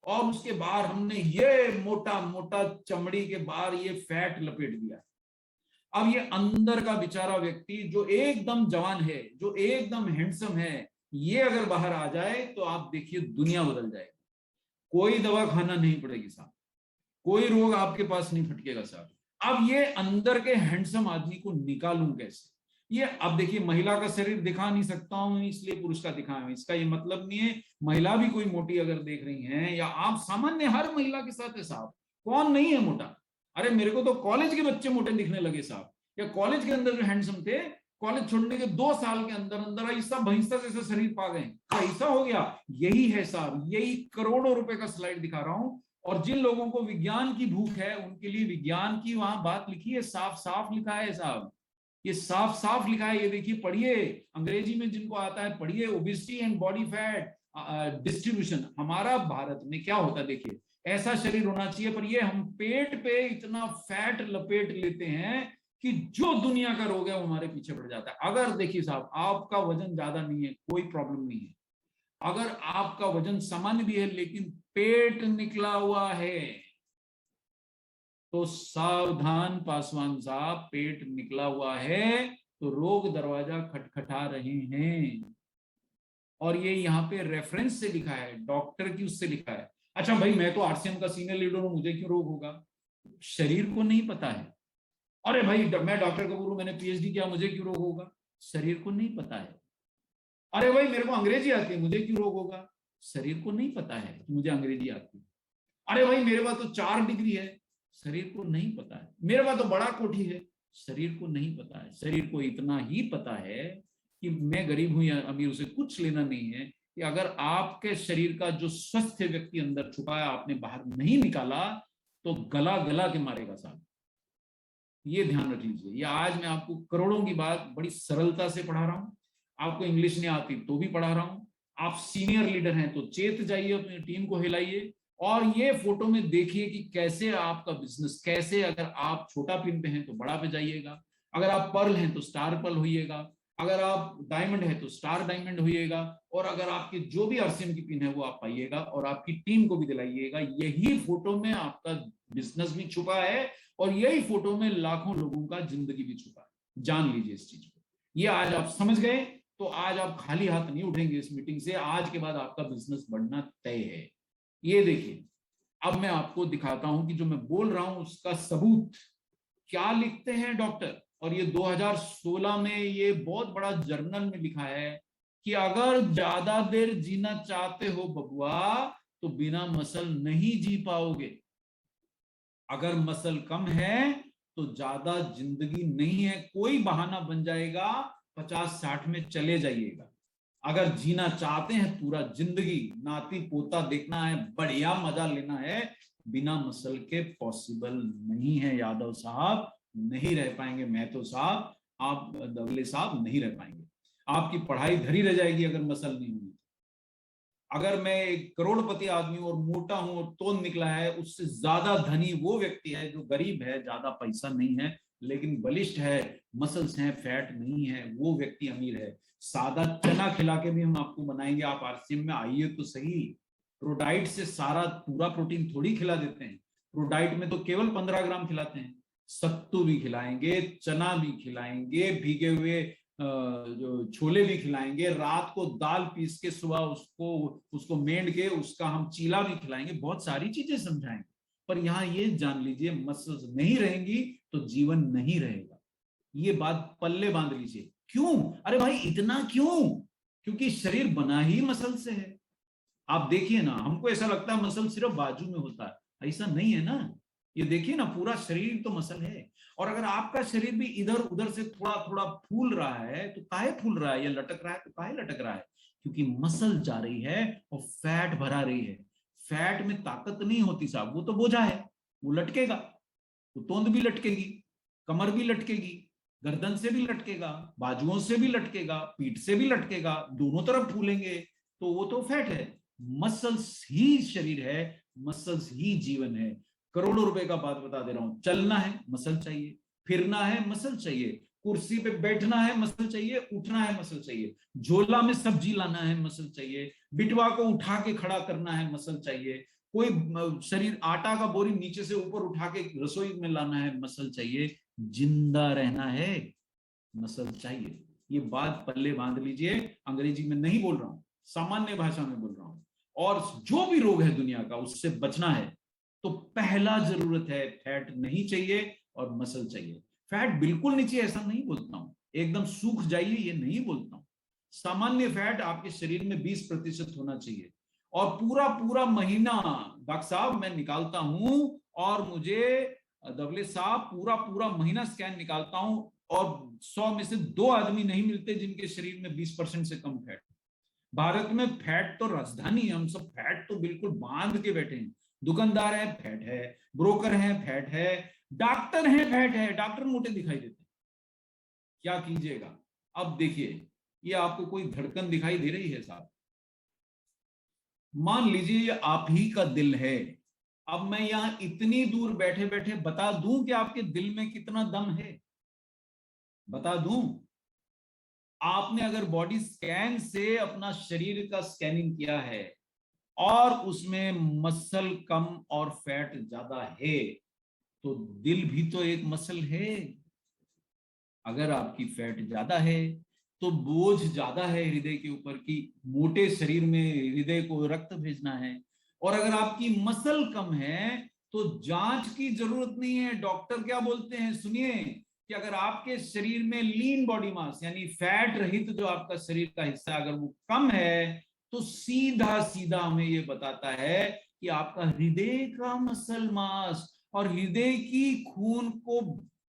और उसके बाहर हमने ये मोटा मोटा चमड़ी के बाहर ये फैट लपेट दिया। अब ये अंदर का बेचारा व्यक्ति जो एकदम जवान है, जो एकदम हैंडसम है, ये अगर बाहर आ जाए तो आप देखिए दुनिया बदल जाएगी। कोई दवा खाना नहीं पड़ेगी साहब, कोई रोग आपके पास नहीं फटकेगा साहब। अब ये अंदर के हैंडसम आदमी को निकालूं कैसे? ये अब देखिए, महिला का शरीर दिखा नहीं सकता हूं इसलिए पुरुष का दिखाया, इसका ये मतलब नहीं है महिला भी कोई मोटी अगर देख रही हैं, या आप सामान्य हर महिला के साथ है साहब। कौन नहीं है मोटा? अरे मेरे को तो कॉलेज के बच्चे मोटे दिखने लगे साहब, या कॉलेज के अंदर जो हैंडसम थे, कॉलेज छोड़ने के 2 साल के अंदर अंदर ऐसा भैंसा जैसा शरीर पा गए। कैसा हो गया? यही है साहब, यही करोड़ों रुपए का स्लाइड दिखा रहा हूं। और जिन लोगों को विज्ञान की भूख है, उनके लिए विज्ञान की वहां बात लिखी है, साफ साफ लिखा है साहब, ये साफ साफ लिखा है। ये देखिए, पढ़िए, अंग्रेजी में जिनको आता है पढ़िए। Obesity and body fat distribution, हमारा भारत में क्या होता है देखिए, ऐसा शरीर होना चाहिए, पर ये हम पेट पे इतना फैट लपेट लेते हैं कि जो दुनिया का रोग है वो हमारे पीछे पड़ जाता है। अगर देखिए साहब, आपका वजन ज्यादा नहीं है, कोई प्रॉब्लम नहीं है। अगर आपका वजन सामान्य भी है लेकिन पेट निकला हुआ है, तो सावधान पासवान साहब, पेट निकला हुआ है तो रोग दरवाजा खटखटा रहे हैं। और ये यहाँ पे रेफरेंस से लिखा है, डॉक्टर की उससे लिखा है। अच्छा भाई, मैं तो आरसीएम का सीनियर लीडर हूं, मुझे क्यों रोग होगा? शरीर को नहीं पता है। अरे भाई, मैं डॉक्टर कपूर हूं, मैंने पीएचडी किया, मुझे क्यों रोग होगा? शरीर को नहीं पता है। अरे भाई, मेरे को अंग्रेजी आती है, मुझे क्यों रोग होगा? शरीर को नहीं पता है कि मुझे अंग्रेजी आती है। अरे भाई, मेरे पास तो 4 डिग्री है, शरीर को नहीं पता है। मेरे पास तो बड़ा कोठी है, शरीर को नहीं पता है। शरीर को इतना ही पता है कि मैं गरीब हूं या अमीर, उसे कुछ लेना नहीं है। कि अगर आपके शरीर का जो स्वस्थ व्यक्ति अंदर छुपा है, आपने बाहर नहीं निकाला, तो गला गला के मारेगा साहब। ये ध्यान रख लीजिए। ये आज मैं आपको करोड़ों की बात बड़ी सरलता से पढ़ा रहा हूं। आपको इंग्लिश नहीं आती तो भी पढ़ा रहा हूं। आप सीनियर लीडर हैं तो चेत जाइए, अपनी टीम को हिलाइए। और ये फोटो में देखिए कि कैसे आपका बिजनेस, कैसे अगर आप छोटा पिन पे हैं तो बड़ा पे जाइएगा, अगर आप पर्ल हैं तो स्टार पर्ल होइएगा, अगर आप डायमंड है तो स्टार डायमंड होइएगा, और अगर आपके जो भी आरसीएम की पिन है वो आप पाइएगा और आपकी टीम को भी दिलाइएगा। यही फोटो में आपका बिजनेस भी छुपा है और यही फोटो में लाखों लोगों का जिंदगी भी छुपा है। जान लीजिए इस चीज को। ये आज आप समझ गए तो आज आप खाली हाथ नहीं उठेंगे इस मीटिंग से। आज के बाद आपका बिजनेस बढ़ना तय है। ये देखिए, अब मैं आपको दिखाता हूं कि जो मैं बोल रहा हूं उसका सबूत क्या लिखते हैं डॉक्टर। और ये 2016 में ये बहुत बड़ा जर्नल में लिखा है कि अगर ज्यादा देर जीना चाहते हो बबुआ तो बिना मसल नहीं जी पाओगे। अगर मसल कम है तो ज्यादा जिंदगी नहीं है, कोई बहाना बन जाएगा, 50-60 में चले जाइएगा। अगर जीना चाहते हैं पूरा जिंदगी, नाती पोता देखना है, बढ़िया मजा लेना है, बिना मसल के पॉसिबल नहीं है यादव साहब, नहीं रह पाएंगे। महतो साहब, आप दवले साहब नहीं रह पाएंगे। आपकी पढ़ाई धरी रह जाएगी अगर मसल नहीं हुई। अगर मैं एक करोड़पति आदमी और मोटा हूं और तोंद निकला है, उससे ज्यादा धनी वो व्यक्ति है जो गरीब है, ज्यादा पैसा नहीं है लेकिन बलिष्ठ है, मसल्स हैं, फैट नहीं है, वो व्यक्ति अमीर है। सादा चना खिला के भी हम आपको बनाएंगे। आप आरसीएम में आइए तो सही। प्रोडाइट से सारा पूरा प्रोटीन थोड़ी खिला देते हैं। प्रोडाइट में तो केवल 15 ग्राम खिलाते हैं। सत्तू भी खिलाएंगे, चना भी खिलाएंगे, भीगे हुए जो छोले भी खिलाएंगे, रात को दाल पीस के सुबह उसको मेंढ के उसका हम चीला भी खिलाएंगे, बहुत सारी चीजें समझाएंगे। पर यहाँ ये जान लीजिए, मसल्स नहीं रहेंगी तो जीवन नहीं रहेगा। ये बात पल्ले बांध लीजिए। क्यों? अरे भाई इतना क्यों? क्योंकि शरीर बना ही मसल से है। आप देखिए ना, हमको ऐसा लगता है मसल सिर्फ बाजू में होता है, ऐसा नहीं है ना। ये देखिए ना, पूरा शरीर तो मसल है। और अगर आपका शरीर भी इधर उधर से थोड़ा थोड़ा फूल रहा है तो काहे फूल रहा है, या लटक रहा है तो काहे लटक रहा है? क्योंकि मसल जा रही है और फैट भरा रही है। फैट में ताकत नहीं होती साहब, वो तो बोझा है, वो लटकेगा। तो तोंद भी लटकेगी, कमर भी लटकेगी, गर्दन से भी लटकेगा, बाजुओं से भी लटकेगा, पीठ से भी लटकेगा, दोनों तरफ फूलेंगे, तो वो तो फैट है। मसल्स ही शरीर है, मसल्स ही जीवन है। करोड़ों रुपए का बात बता दे रहा हूं। चलना है मसल चाहिए, फिरना है मसल चाहिए, कुर्सी पे बैठना है मसल चाहिए, उठना है मसल चाहिए, झोला में सब्जी लाना है मसल चाहिए, बिटवा को उठा के खड़ा करना है मसल चाहिए, कोई शरीर आटा का बोरी नीचे से ऊपर उठा के रसोई में लाना है मसल चाहिए, जिंदा रहना है मसल चाहिए। ये बात पल्ले बांध लीजिए। अंग्रेजी में नहीं बोल रहा हूं, सामान्य भाषा में बोल रहा हूं। और जो भी रोग है दुनिया का उससे बचना है तो पहला जरूरत है, फैट नहीं चाहिए और मसल चाहिए। फैट बिल्कुल नहीं चाहिए ऐसा नहीं बोलता हूं, एकदम सूख जाइए ये नहीं बोलता हूं। सामान्य फैट आपके शरीर में 20% होना चाहिए। और पूरा पूरा महीना डॉक्टर साहब मैं निकालता हूं, और मुझे दवले साहब पूरा पूरा महीना स्कैन निकालता हूं, और 100 में से 2 आदमी नहीं मिलते जिनके शरीर में 20% से कम फैट। भारत में फैट तो राजधानी है, हम सब फैट तो बिल्कुल बांध के बैठे हैं। दुकानदार है फैट है, ब्रोकर है फैट है, डॉक्टर है फैट है, डॉक्टर मोटे दिखाई देते हैं। क्या कीजिएगा? अब देखिए, ये आपको कोई धड़कन दिखाई दे रही है साहब? मान लीजिए ये आप ही का दिल है। अब मैं यहां इतनी दूर बैठे बैठे बता दूं कि आपके दिल में कितना दम है? बता दूं? आपने अगर बॉडी स्कैन से अपना शरीर का स्कैनिंग किया है और उसमें मसल कम और फैट ज्यादा है, तो दिल भी तो एक मसल है। अगर आपकी फैट ज्यादा है तो बोझ ज्यादा है हृदय के ऊपर की, मोटे शरीर में हृदय को रक्त भेजना है। और अगर आपकी मसल कम है तो जांच की जरूरत नहीं है। डॉक्टर क्या बोलते हैं सुनिए, कि अगर आपके शरीर में लीन बॉडी मास यानी फैट रहित जो आपका शरीर का हिस्सा अगर वो कम है तो सीधा सीधा हमें ये बताता है कि आपका हृदय का मसल मास और हृदय की खून को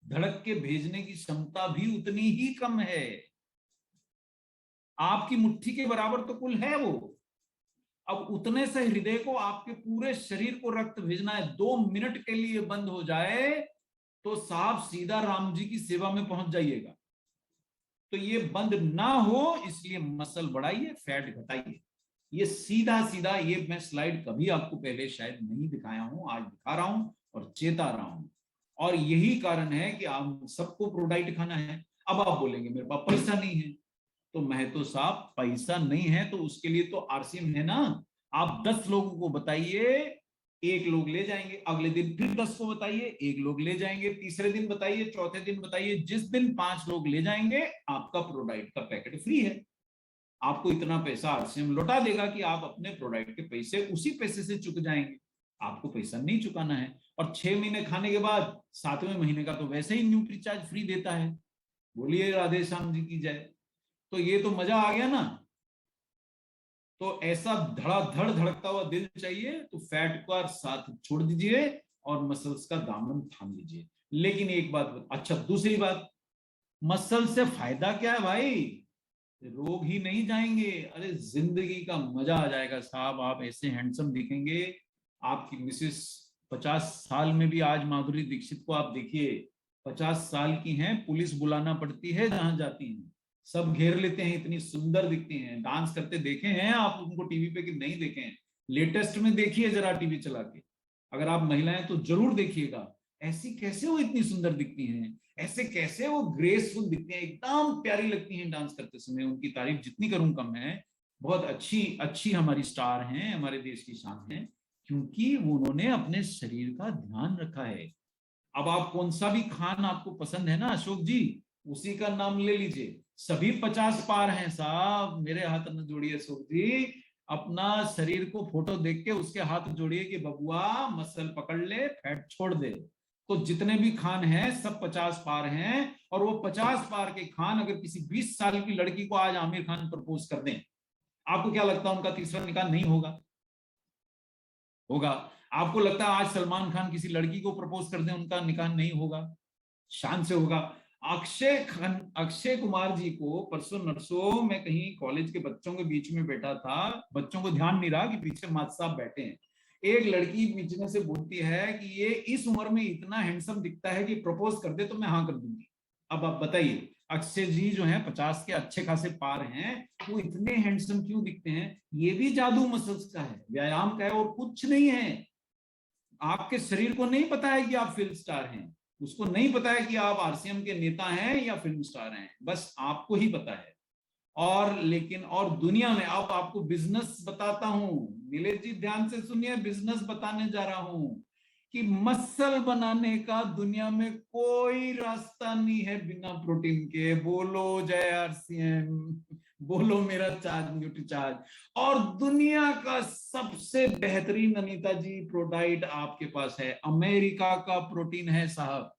धड़क के भेजने की क्षमता भी उतनी ही कम है। आपकी मुट्ठी के बराबर तो कुल है वो। अब उतने से हृदय को आपके पूरे शरीर को रक्त भेजना है, 2 मिनट के लिए बंद हो जाए तो साहब सीधा राम जी की सेवा में पहुंच जाइएगा। तो ये बंद ना हो इसलिए मसल बढ़ाइए, फैट घटाइए। ये सीधा सीधा, ये मैं स्लाइड कभी आपको पहले शायद नहीं दिखाया हूं, आज दिखा रहा हूं और चेता रहा हूं। और यही कारण है कि आप सबको प्रोडाइट खाना है। अब आप बोलेंगे मेरे पास पैसा नहीं है, तो महतो साहब पैसा नहीं है तो उसके लिए तो आरसीएम है ना। आप 10 लोगों को बताइए, एक लोग ले जाएंगे, अगले दिन फिर 10 को बताइए, एक लोग ले जाएंगे, तीसरे दिन बताइए, चौथे दिन बताइए, जिस दिन 5 लोग ले जाएंगे आपका प्रोडाइट का पैकेट फ्री है। आपको इतना पैसा आरसीएम लौटा देगा कि आप अपने प्रोडक्ट के पैसे उसी पैसे से चुक जाएंगे, आपको पैसा नहीं चुकाना है। और 6 महीने खाने के बाद 7वें महीने का तो वैसे ही न्यूट्री चार्ज फ्री देता है। बोलिए राधे श्याम जी की जय। तो ये तो मजा आ गया ना। तो ऐसा धड़ाधड़ धड़कता हुआ दिल चाहिए तो फैट का साथ छोड़ दीजिए और मसल्स का दामन थाम लीजिए। लेकिन एक बात, अच्छा दूसरी बात, मसल से फायदा क्या है भाई? रोग ही नहीं जाएंगे, अरे जिंदगी का मजा आ जाएगा साहब। आप ऐसे हैंडसम दिखेंगे, आपकी मिसेस 50 साल में भी, आज माधुरी दीक्षित को आप देखिए, 50 साल की हैं, पुलिस बुलाना पड़ती है जहां जाती हैं, सब घेर लेते हैं, इतनी सुंदर दिखती हैं। डांस करते देखे हैं आप उनको टीवी पे कि नहीं देखे हैं? लेटेस्ट में देखिए जरा टीवी चला के, अगर आप महिलाएं तो जरूर देखिएगा। ऐसी कैसे वो इतनी सुंदर दिखती हैं, ऐसे कैसे वो ग्रेसफुल दिखती हैं, एकदम प्यारी लगती हैं डांस करते समय। उनकी तारीफ जितनी करूं कम है। बहुत अच्छी अच्छी हमारी स्टार हैं, हमारे देश की शान है, क्योंकि उन्होंने अपने शरीर का ध्यान रखा है। अब आप कौन सा भी खान आपको पसंद है ना अशोक जी, उसी का नाम ले लीजिए। सभी 50 पार हैं साहब, मेरे हाथ न जोड़िए अशोक जी, अपना शरीर को फोटो देख के उसके हाथ जोड़िए कि बबुआ मसल पकड़ ले, फैट छोड़ दे। तो जितने भी खान हैं सब 50 पार हैं। और वो 50 पार के खान अगर किसी 20 साल की लड़की को आज आमिर खान प्रपोज कर दें, आपको क्या लगता है उनका तीसरा निकाह नहीं होगा? होगा। आपको लगता है आज सलमान खान किसी लड़की को प्रपोज कर दें, उनका निकाह नहीं होगा? शान से होगा। अक्षय कुमार जी को परसों नरसों मैं कहीं कॉलेज के बच्चों के बीच में बैठा था, बच्चों को ध्यान नहीं रहा कि पीछे माता साहब बैठे हैं। एक लड़की बीच में से बोलती है कि ये इस उम्र में इतना हैंडसम दिखता है कि प्रपोज कर दे तो मैं हाँ कर दूंगी। अब आप बताइए, अक्षय जी जो है 50 के अच्छे खासे पार हैं, वो इतने हैंडसम क्यों दिखते हैं? ये भी जादू मसल्स का है, व्यायाम का है, और कुछ नहीं है। आपके शरीर को नहीं पता है कि आप फिल्म स्टार हैं, उसको नहीं पता है कि आप आरसीएम के नेता हैं या फिल्म स्टार हैं, बस आपको ही पता है। और लेकिन और दुनिया में, अब आपको बिजनेस बताता हूं, नीलेश जी ध्यान से सुनिए, बिजनेस बताने जा रहा हूं कि मसल बनाने का दुनिया में कोई रास्ता नहीं है बिना प्रोटीन के। बोलो जय आरसीएम, बोलो मेरा चार्ज न्यूट्री चार्ज। और दुनिया का सबसे बेहतरीन अनीता जी प्रोडाइट आपके पास है, अमेरिका का प्रोटीन है साहब।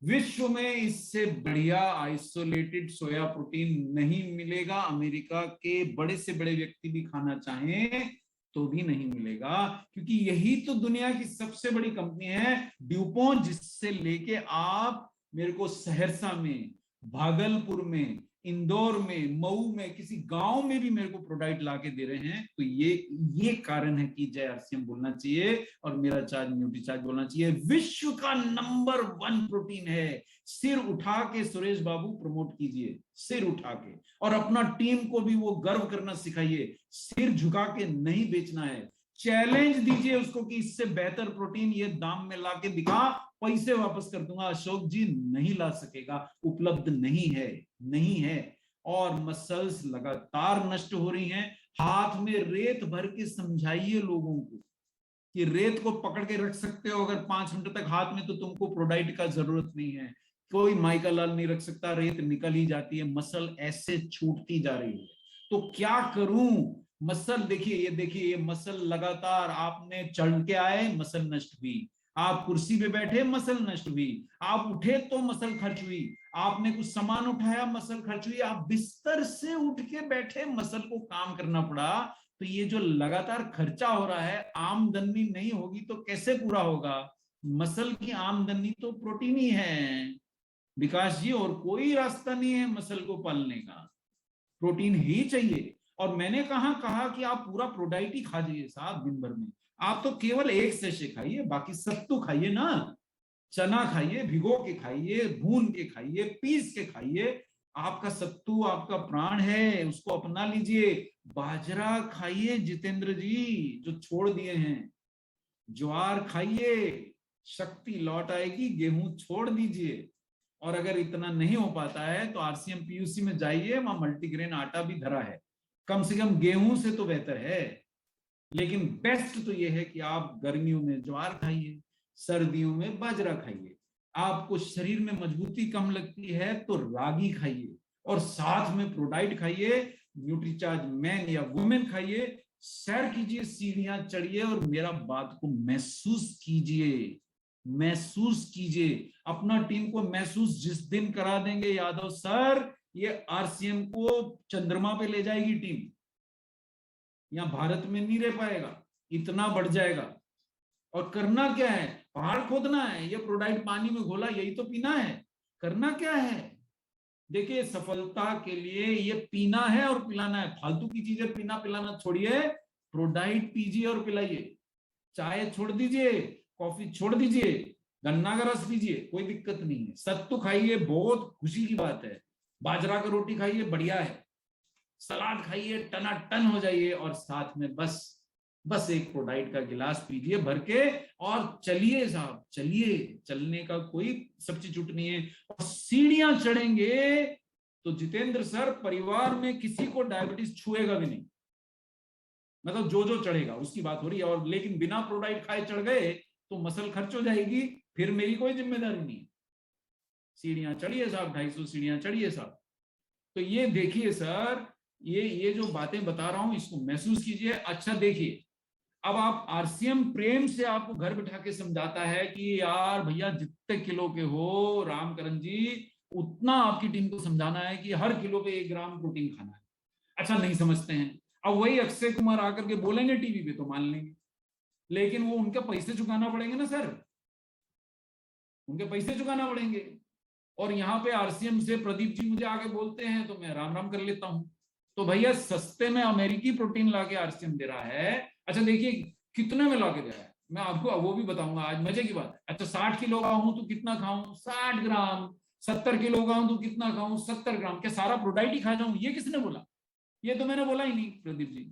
विश्व में इससे बढ़िया आइसोलेटेड सोया प्रोटीन नहीं मिलेगा। अमेरिका के बड़े से बड़े व्यक्ति भी खाना चाहें तो भी नहीं मिलेगा, क्योंकि यही तो दुनिया की सबसे बड़ी कंपनी है ड्यूपॉन्ट, जिससे लेके आप मेरे को सहरसा में, भागलपुर में, इंदौर में, मऊ में, किसी गांव में भी मेरे को प्रोडक्ट ला के दे रहे हैं। तो ये कारण है कि जय आरसीएम बोलना चाहिए और मेरा चार्ज न्यूट्री चार्ज बोलना चाहिए। विश्व का नंबर 1 प्रोटीन है। सिर उठा के सुरेश बाबू प्रमोट कीजिए, सिर उठा के, और अपना टीम को भी वो गर्व करना सिखाइए। सिर झुका के नहीं बेचना है, चैलेंज दीजिए उसको कि इससे बेहतर प्रोटीन ये दाम में ला के दिखा, पैसे वापस कर दूंगा। अशोक जी नहीं ला सकेगा, उपलब्ध नहीं है, नहीं है। और मसल्स लगातार नष्ट हो रही हैं। हाथ में रेत भर के समझाइए लोगों को कि रेत को पकड़ के रख सकते हो अगर 5 मिनट तक हाथ में, तो तुमको प्रोडाइट का जरूरत नहीं है। कोई माइका लाल नहीं रख सकता, रेत निकल ही जाती है, मसल ऐसे छूटती जा रही है। तो क्या करूं? मसल देखिए, ये देखिए, ये मसल लगातार, आपने चढ़ के आए मसल नष्ट हुई, आप कुर्सी पे बैठे मसल नष्ट हुई, आप उठे तो मसल खर्च हुई, आपने कुछ सामान उठाया मसल खर्च हुई, आप बिस्तर से उठ के बैठे मसल को काम करना पड़ा। तो ये जो लगातार खर्चा हो रहा है, आमदनी नहीं होगी तो कैसे पूरा होगा? मसल की आमदनी तो प्रोटीन ही है विकास जी, और कोई रास्ता नहीं है मसल को पालने का, प्रोटीन ही चाहिए। और मैंने कहा कि आप पूरा प्रोडाइट ही खा जाइए साहब दिन भर में, आप तो केवल एक सेशे खाइए, बाकी सत्तू खाइए ना, चना खाइए, भिगो के खाइए, भून के खाइए, पीस के खाइए, आपका सत्तू आपका प्राण है, उसको अपना लीजिए। बाजरा खाइए जितेंद्र जी, जो छोड़ दिए हैं। ज्वार खाइए, शक्ति लौट आएगी। गेहूं छोड़ दीजिए। और अगर इतना नहीं हो पाता है तो आरसीएम पीयूसी में जाइए, वहां मल्टीग्रेन आटा भी धरा है। कम से कम गेहूं से तो बेहतर है। लेकिन बेस्ट तो यह है कि आप गर्मियों में ज्वार खाइए, सर्दियों में बाजरा खाइए। आपको शरीर में मजबूती कम लगती है तो रागी खाइए, और साथ में प्रोडाइट खाइए, न्यूट्रीचार्ज मैन या वुमेन खाइए। सैर कीजिए, सीढ़ियां चढ़िए और मेरा बात को महसूस कीजिए। महसूस कीजिए अपना टीम को महसूस। जिस दिन करा देंगे यादव सर, ये आरसीएम को चंद्रमा पे ले जाएगी टीम। यहां भारत में नहीं रह पाएगा, इतना बढ़ जाएगा। और करना क्या है? पहाड़ खोदना है, ये प्रोडाइट पानी में घोला, यही तो पीना है। करना क्या है? देखिए, सफलता के लिए ये पीना है और पिलाना है। फालतू की चीजें पीना पिलाना छोड़िए, प्रोडाइट पीजिए और पिलाइए। चाय छोड़ दीजिए, कॉफी छोड़ दीजिए, गन्ना का रस पीजिए, कोई दिक्कत नहीं है। सत्तू खाइए, बहुत खुशी की बात है। बाजरा का रोटी खाइए, बढ़िया है। सलाद खाइए, टनाटन हो जाइए। और साथ में बस एक प्रोडाइट का गिलास पीजिए भर के, और चलिए साहब, चलिए। चलने का कोई सब्स्टिट्यूट नहीं है। और सीढ़ियां चढ़ेंगे तो जितेंद्र सर, परिवार में किसी को डायबिटीज छुएगा भी नहीं। मतलब जो जो चढ़ेगा उसकी बात हो रही है। और लेकिन बिना प्रोडाइट खाए चढ़ गए तो मसल खर्च हो जाएगी, फिर मेरी कोई जिम्मेदारी नहीं है। सीढ़ियां चढ़िए साहब, 250 सीढ़ियां चढ़िए साहब। तो ये देखिए सर, ये जो बातें बता रहा हूं, इसको महसूस कीजिए। अच्छा देखिए, अब आप आरसीएम प्रेम से आपको घर बिठा के समझाता है कि यार भैया, जितने किलो के हो रामकरण जी, उतना आपकी टीम को समझाना है कि हर किलो पे 1 ग्राम प्रोटीन खाना है। अच्छा, नहीं समझते हैं। अब वही अक्षय कुमार आकर के बोलेंगे टीवी पे तो मान लेंगे, लेकिन वो उनके पैसे चुकाना पड़ेंगे ना सर, उनके पैसे चुकाना पड़ेंगे। और यहाँ पे आरसीएम से प्रदीप जी मुझे आके बोलते हैं तो मैं राम राम कर लेता हूं। तो भैया, सस्ते में अमेरिकी प्रोटीन लाके आरसीएम दे रहा है। अच्छा देखिए, कितने में लाके दे रहा है, मैं आपको वो भी बताऊंगा आज, मजे की बात है। अच्छा, 60 किलो का हूं तो कितना खाऊं? 60 ग्राम। 70 किलो का हूं तो कितना खाऊं? 70 ग्राम। क्या सारा प्रोडाइट ही खा जाऊं? ये किसने बोला? ये तो मैंने बोला ही नहीं प्रदीप जी।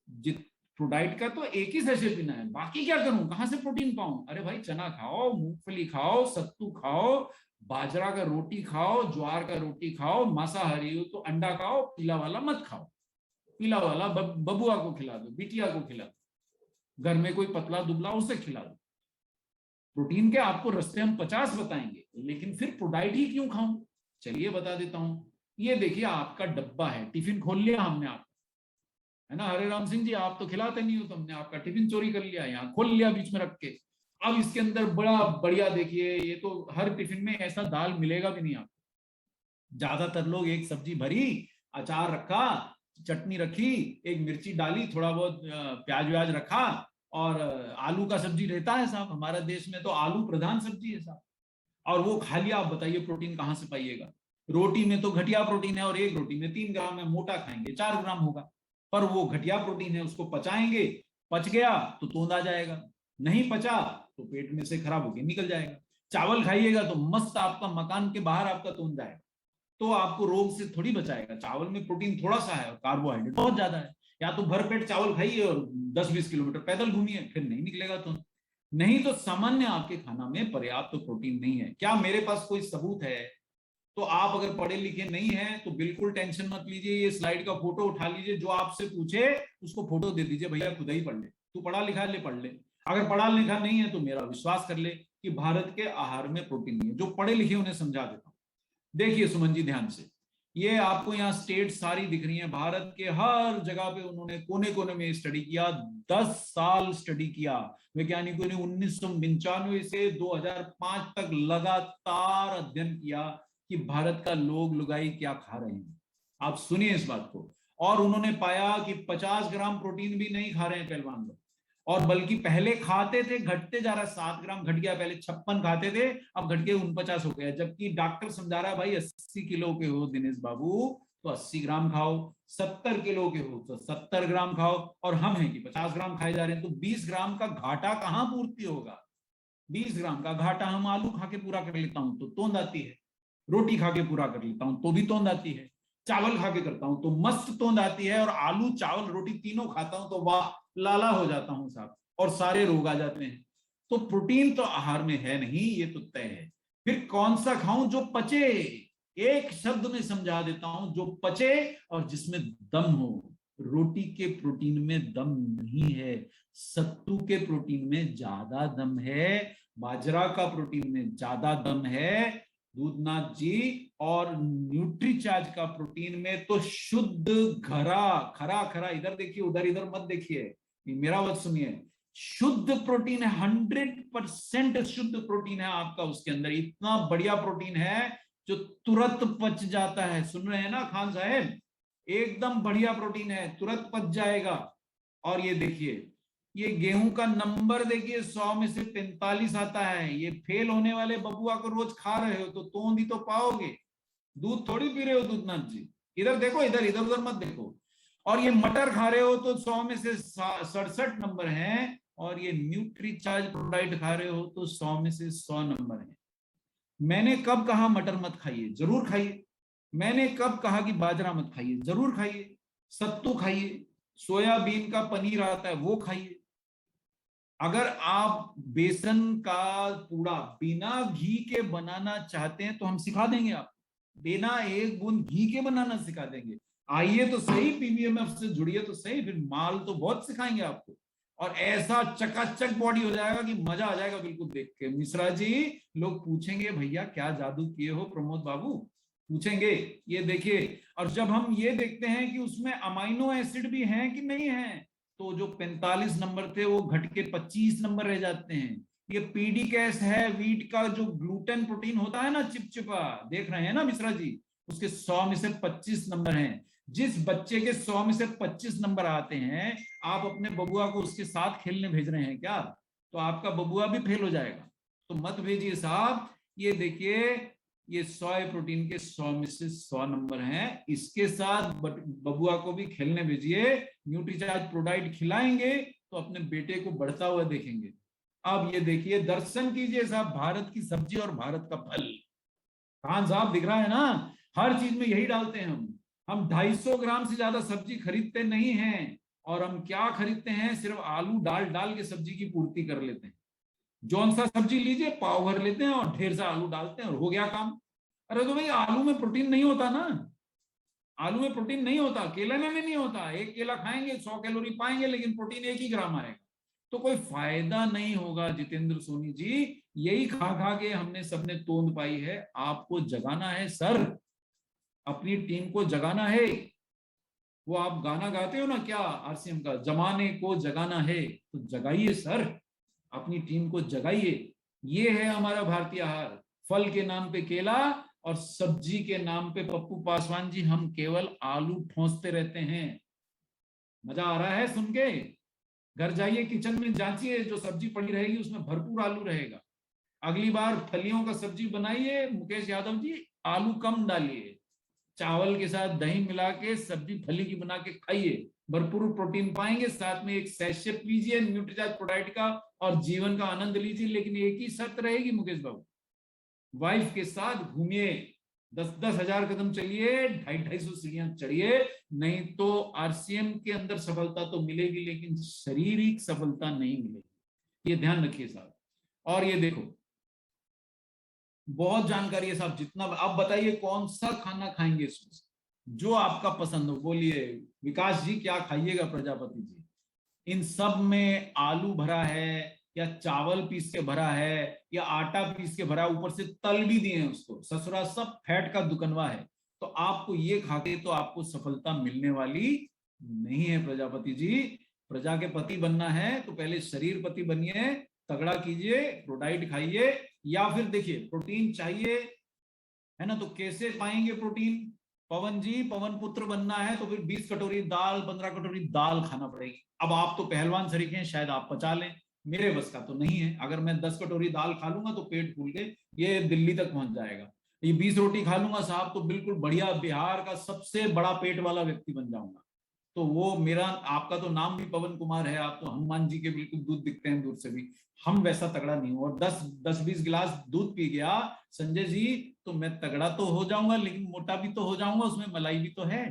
जित प्रोडाइट का तो एक ही सेशे पीना है, बाकी क्या करूं? कहां से प्रोटीन पाऊं? अरे भाई, चना खाओ, मूंगफली खाओ, सत्तू खाओ, बाजरा का रोटी खाओ, ज्वार का रोटी खाओ, मांसाहारी हो तो अंडा खाओ, पीला वाला मत खाओ। पीला वाला बबुआ को खिला दो, बिटिया को खिला दो, घर में कोई पतला दुबला उसे खिला दो। प्रोटीन के आपको रास्ते हम 50 बताएंगे, लेकिन फिर प्रोडाइट ही क्यों खाऊं? चलिए बता देता हूं। ये देखिए, आपका डब्बा है, टिफिन खोल लिया हमने आप, है ना हरे राम सिंह जी? आप तो खिलाते नहीं हो, तो हमने आपका टिफिन चोरी कर लिया, यहाँ खोल लिया बीच में रख के। अब इसके अंदर बड़ा बढ़िया देखिए, ये तो हर टिफिन में ऐसा दाल मिलेगा भी नहीं आपको। ज्यादातर लोग एक सब्जी भरी, अचार रखा, चटनी रखी, एक मिर्ची डाली, थोड़ा बहुत प्याज व्याज रखा, और आलू का सब्जी रहता है साहब। हमारे देश में तो आलू प्रधान सब्जी है साहब। और वो खा लिया। आप बताइए प्रोटीन कहां से पाइएगा? रोटी में तो घटिया प्रोटीन है, और एक रोटी में 3 ग्राम है, मोटा खाएंगे 4 ग्राम होगा। पर वो घटिया प्रोटीन है, उसको पचाएंगे, पच गया तो तोंद आ जाएगा, नहीं पचा तो पेट में से खराब होकर निकल जाएगा। चावल खाइएगा तो मस्त आपका मकान के बाहर आपका तोंद जाएगा, तो आपको रोग से थोड़ी बचाएगा। चावल में प्रोटीन थोड़ा सा है और कार्बोहाइड्रेट बहुत ज्यादा है। या तो भरपेट चावल खाइए और 10-20 किलोमीटर पैदल घूमिए, फिर नहीं निकलेगा तो। नहीं तो सामान्य आपके खाना में पर्याप्त तो प्रोटीन नहीं है। क्या मेरे पास कोई सबूत है? तो आप अगर पढ़े लिखे नहीं हैं तो बिल्कुल टेंशन मत लीजिए, ये स्लाइड का फोटो उठा लीजिए, जो आपसे पूछे उसको फोटो दे दीजिए, भैया खुद ही पढ़ ले, तू पढ़ा लिखा ले, पढ़ ले। अगर पढ़ा लिखा नहीं है तो मेरा विश्वास कर ले कि भारत के आहार में प्रोटीन नहीं है। जो पढ़े लिखे उन्हें समझा देता हूं। देखिए सुमन जी, ध्यान से, ये आपको यहाँ स्टेट सारी दिख रही है, भारत के हर जगह पे उन्होंने कोने कोने में स्टडी किया। 10 साल स्टडी किया वैज्ञानिकों ने, 1995 से 2005 तक लगातार अध्ययन किया कि भारत का लोग लुगाई क्या खा रहे हैं। आप सुनिए इस बात को। और उन्होंने पाया कि 50 ग्राम प्रोटीन भी नहीं खा रहे हैं पहलवान लोग, और बल्कि पहले खाते थे, घटते जा रहा है, 7 ग्राम घट गया, पहले 56 खाते थे, अब घट के 49 हो गया। जबकि डॉक्टर समझा रहा है भाई 80 किलो के हो दिनेश बाबू तो 80 ग्राम खाओ, 70 किलो के हो तो 70 ग्राम खाओ, और हम हैं कि 50 ग्राम खाए जा रहे हैं। तो 20 ग्राम का घाटा कहां पूर्ति होगा? 20 ग्राम का घाटा हम आलू खा के पूरा कर लेता हूं तो तोंद आती है। रोटी खा के पूरा कर लेता हूं तो भी तोंद आती है, चावल खा के करता हूं तो मस्त तोंद आती है, और आलू चावल रोटी तीनों खाता हूं तो वाह लाला हो जाता हूं साहब, और सारे रोग आ जाते हैं। तो प्रोटीन तो आहार में है नहीं, ये तो तय है। फिर कौन सा खाऊं जो पचे, एक शब्द में समझा देता हूं, जो पचे और जिसमें दम हो। रोटी के प्रोटीन में दम नहीं है, सत्तू के प्रोटीन में ज्यादा दम है, बाजरा का प्रोटीन में ज्यादा दम है दूधनाथ जी, और न्यूट्रीचार्ज का प्रोटीन में तो शुद्ध घरा खरा खरा, इधर देखिए उधर इधर मत देखिए, मेरा बात सुनिए, शुद्ध प्रोटीन है, 100% शुद्ध प्रोटीन है आपका उसके अंदर, इतना बढ़िया प्रोटीन है जो तुरंत पच जाता है। सुन रहे हैं ना खान साहब, एकदम बढ़िया प्रोटीन है, तुरंत पच जाएगा। और ये देखिए, ये गेहूं का नंबर देखिए, 100 में से 45 आता है। ये फेल होने वाले बबुआ को रोज खा रहे हो तो तोंद ही तो पाओगे, दूध थोड़ी पी रहे हो दूधनाथ जी, इधर देखो, इधर इधर उधर मत देखो। और ये मटर खा रहे हो तो 100 में से 67 नंबर है, और ये न्यूट्रीचार्ज प्रोडाइट खा रहे हो तो 100 में से 100 नंबर है। मैंने कब कहा मटर मत खाइए, जरूर खाइए। मैंने कब कहा कि बाजरा मत खाइए, जरूर खाइए। सत्तू खाइए, सोयाबीन का पनीर आता है वो खाइए। अगर आप बेसन का पूड़ा बिना घी के बनाना चाहते हैं तो हम सिखा देंगे आप, बिना एक बूंद घी के बनाना सिखा देंगे। आइए तो सही, पीवीएमएफ से जुड़िए तो सही, फिर माल तो बहुत सिखाएंगे आपको, और ऐसा चकाचक बॉडी हो जाएगा कि मजा आ जाएगा बिल्कुल देख के। मिश्रा जी, लोग पूछेंगे भैया क्या जादू किए हो प्रमोद बाबू, पूछेंगे। ये देखिए, और जब हम ये देखते हैं कि उसमें अमाइनो एसिड भी हैं कि नहीं है, तो जो 45 नंबर थे वो घट के 25 नंबर रह जाते हैं। ये पीडी कैस है, वीट का जो ग्लूटेन प्रोटीन होता है ना, चिपचिपा, देख रहे हैं ना मिश्रा जी, उसके 100 में से 25 नंबर हैं। जिस बच्चे के 100 में से 25 नंबर आते हैं, आप अपने बबुआ को उसके साथ खेलने भेज रहे हैं क्या? तो आपका बबुआ भी फेल हो जाएगा, तो मत भेजिए साहब। ये देखिए, ये सोया प्रोटीन के 100 में से 100 नंबर हैं, इसके साथ बबुआ को भी खेलने भेजिए, न्यूट्रीचार्ज प्रोडाइट खिलाएंगे तो अपने बेटे को बढ़ता हुआ देखेंगे। अब ये देखिए, दर्शन कीजिए साहब, भारत की सब्जी और भारत का फल। खान साहब दिख रहा है ना, हर चीज में यही डालते हैं हम 250 ग्राम से ज्यादा सब्जी खरीदते नहीं हैं, और हम क्या खरीदते हैं, सिर्फ आलू डाल डाल के सब्जी की पूर्ति कर लेते हैं। जौन सा सब्जी लीजिए पाव भर लेते हैं और ढेर सा आलू डालते हैं और हो गया काम। अरे तो भाई आलू में प्रोटीन नहीं होता ना, आलू में प्रोटीन नहीं होता, केला में भी नहीं होता। एक केला खाएंगे 100 कैलोरी पाएंगे, लेकिन प्रोटीन 1 ही ग्राम आएगा, तो कोई फायदा नहीं होगा जितेंद्र सोनी जी। यही खा खा के हमने सबने तोंद पाई है। आपको जगाना है सर, अपनी टीम को जगाना है। वो आप गाना गाते हो ना क्या आरसीएम का, जमाने को जगाना है, तो जगाइए सर, अपनी टीम को जगाइए। ये है हमारा भारतीय आहार, फल के नाम पे केला और सब्जी के नाम पे पप्पू पासवान जी हम केवल आलू ठोंसते रहते हैं। मजा आ रहा है सुन के? घर जाइए, किचन में जांचिए, जो सब्जी पड़ी रहेगी उसमें भरपूर आलू रहेगा। अगली बार फलियों का सब्जी बनाइए मुकेश यादव जी, आलू कम डालिए, चावल के साथ दही मिला के सब्जी फली की बना के खाइए, भरपूर प्रोटीन पाएंगे। साथ में एक सैशे पीजिए न्यूट्रीचार्ज प्रोडाइट का और जीवन का आनंद लीजिए। लेकिन एक ही शर्त रहेगी मुकेश बाबू, वाइफ के साथ घूमिए, 10-10 हजार कदम चलिए, 250-250 सीढ़ियां चढ़िए, नहीं तो आरसीएम के अंदर सफलता तो मिलेगी लेकिन शारीरिक सफलता नहीं मिलेगी, ये ध्यान रखिए साहब। और ये देखो, बहुत जानकारी है साहब, जितना आप बताइए कौन सा खाना खाएंगे इसमें जो आपका पसंद हो, बोलिए विकास जी क्या खाइएगा प्रजापति जी। इन सब में आलू भरा है या चावल पीस के भरा है या आटा पीस के भरा, ऊपर से तल भी दिए हैं उसको, ससुरा सब फैट का दुकनवा है। तो आपको ये खा के तो आपको सफलता मिलने वाली नहीं है प्रजापति जी। प्रजा के पति बनना है तो पहले शरीर पति बनिए, तगड़ा कीजिए, प्रोडाइट खाइए। या फिर देखिए, प्रोटीन चाहिए है ना, तो कैसे पाएंगे प्रोटीन? पवन जी, पवन पुत्र बनना है तो फिर 20 कटोरी दाल, 15 कटोरी दाल खाना पड़ेगी। अब आप तो पहलवान सरीखे हैं, शायद आप पचा लें, मेरे बस का तो नहीं है। अगर मैं 10 कटोरी दाल खा लूंगा तो पेट फूल के ये दिल्ली तक पहुंच जाएगा। ये 20 रोटी खा लूंगा साहब तो बिल्कुल बढ़िया, बिहार का सबसे बड़ा पेट वाला व्यक्ति बन जाऊंगा। तो वो मेरा, आपका तो नाम भी पवन कुमार है, आप तो हनुमान जी के बिल्कुल दूध दिखते हैं दूर से भी। हम वैसा तगड़ा नहीं हो, और 10-20 गिलास दूध पी गया संजय जी तो मैं तगड़ा तो हो जाऊंगा, लेकिन मोटा भी तो हो जाऊंगा, उसमें मलाई भी तो है,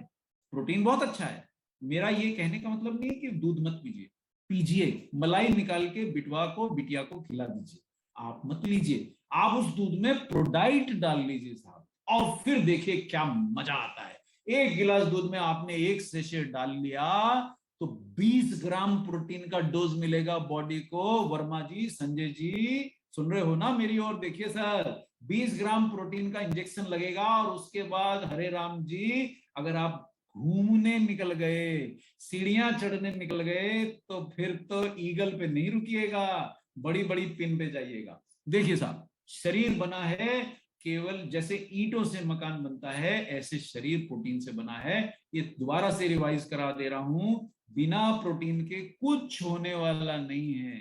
प्रोटीन बहुत अच्छा है। मेरा ये कहने का मतलब नहीं है कि दूध मत पीजिए, पीजिए, मलाई निकाल के बिटवा को बिटिया को खिला दीजिए, आप मत लीजिए, आप उस दूध में प्रोडाइट डाल लीजिए साहब, और फिर देखिए क्या मजा आता है। 1 गिलास दूध में आपने 1 सेशे डाल लिया तो 20 ग्राम प्रोटीन का डोज मिलेगा बॉडी को। वर्मा जी, संजय जी सुन रहे हो ना मेरी ओर, देखिए सर, 20 ग्राम प्रोटीन का इंजेक्शन लगेगा, और उसके बाद हरे राम जी अगर आप घूमने निकल गए, सीढ़ियां चढ़ने निकल गए, तो फिर तो ईगल पे नहीं रुकिएगा, बड़ी बड़ी पिन पे जाइएगा। देखिए साहब, शरीर बना है केवल जैसे ईंटों से मकान बनता है, ऐसे शरीर प्रोटीन से बना है। ये दोबारा से रिवाइज करा दे रहा हूं, बिना प्रोटीन के कुछ होने वाला नहीं है,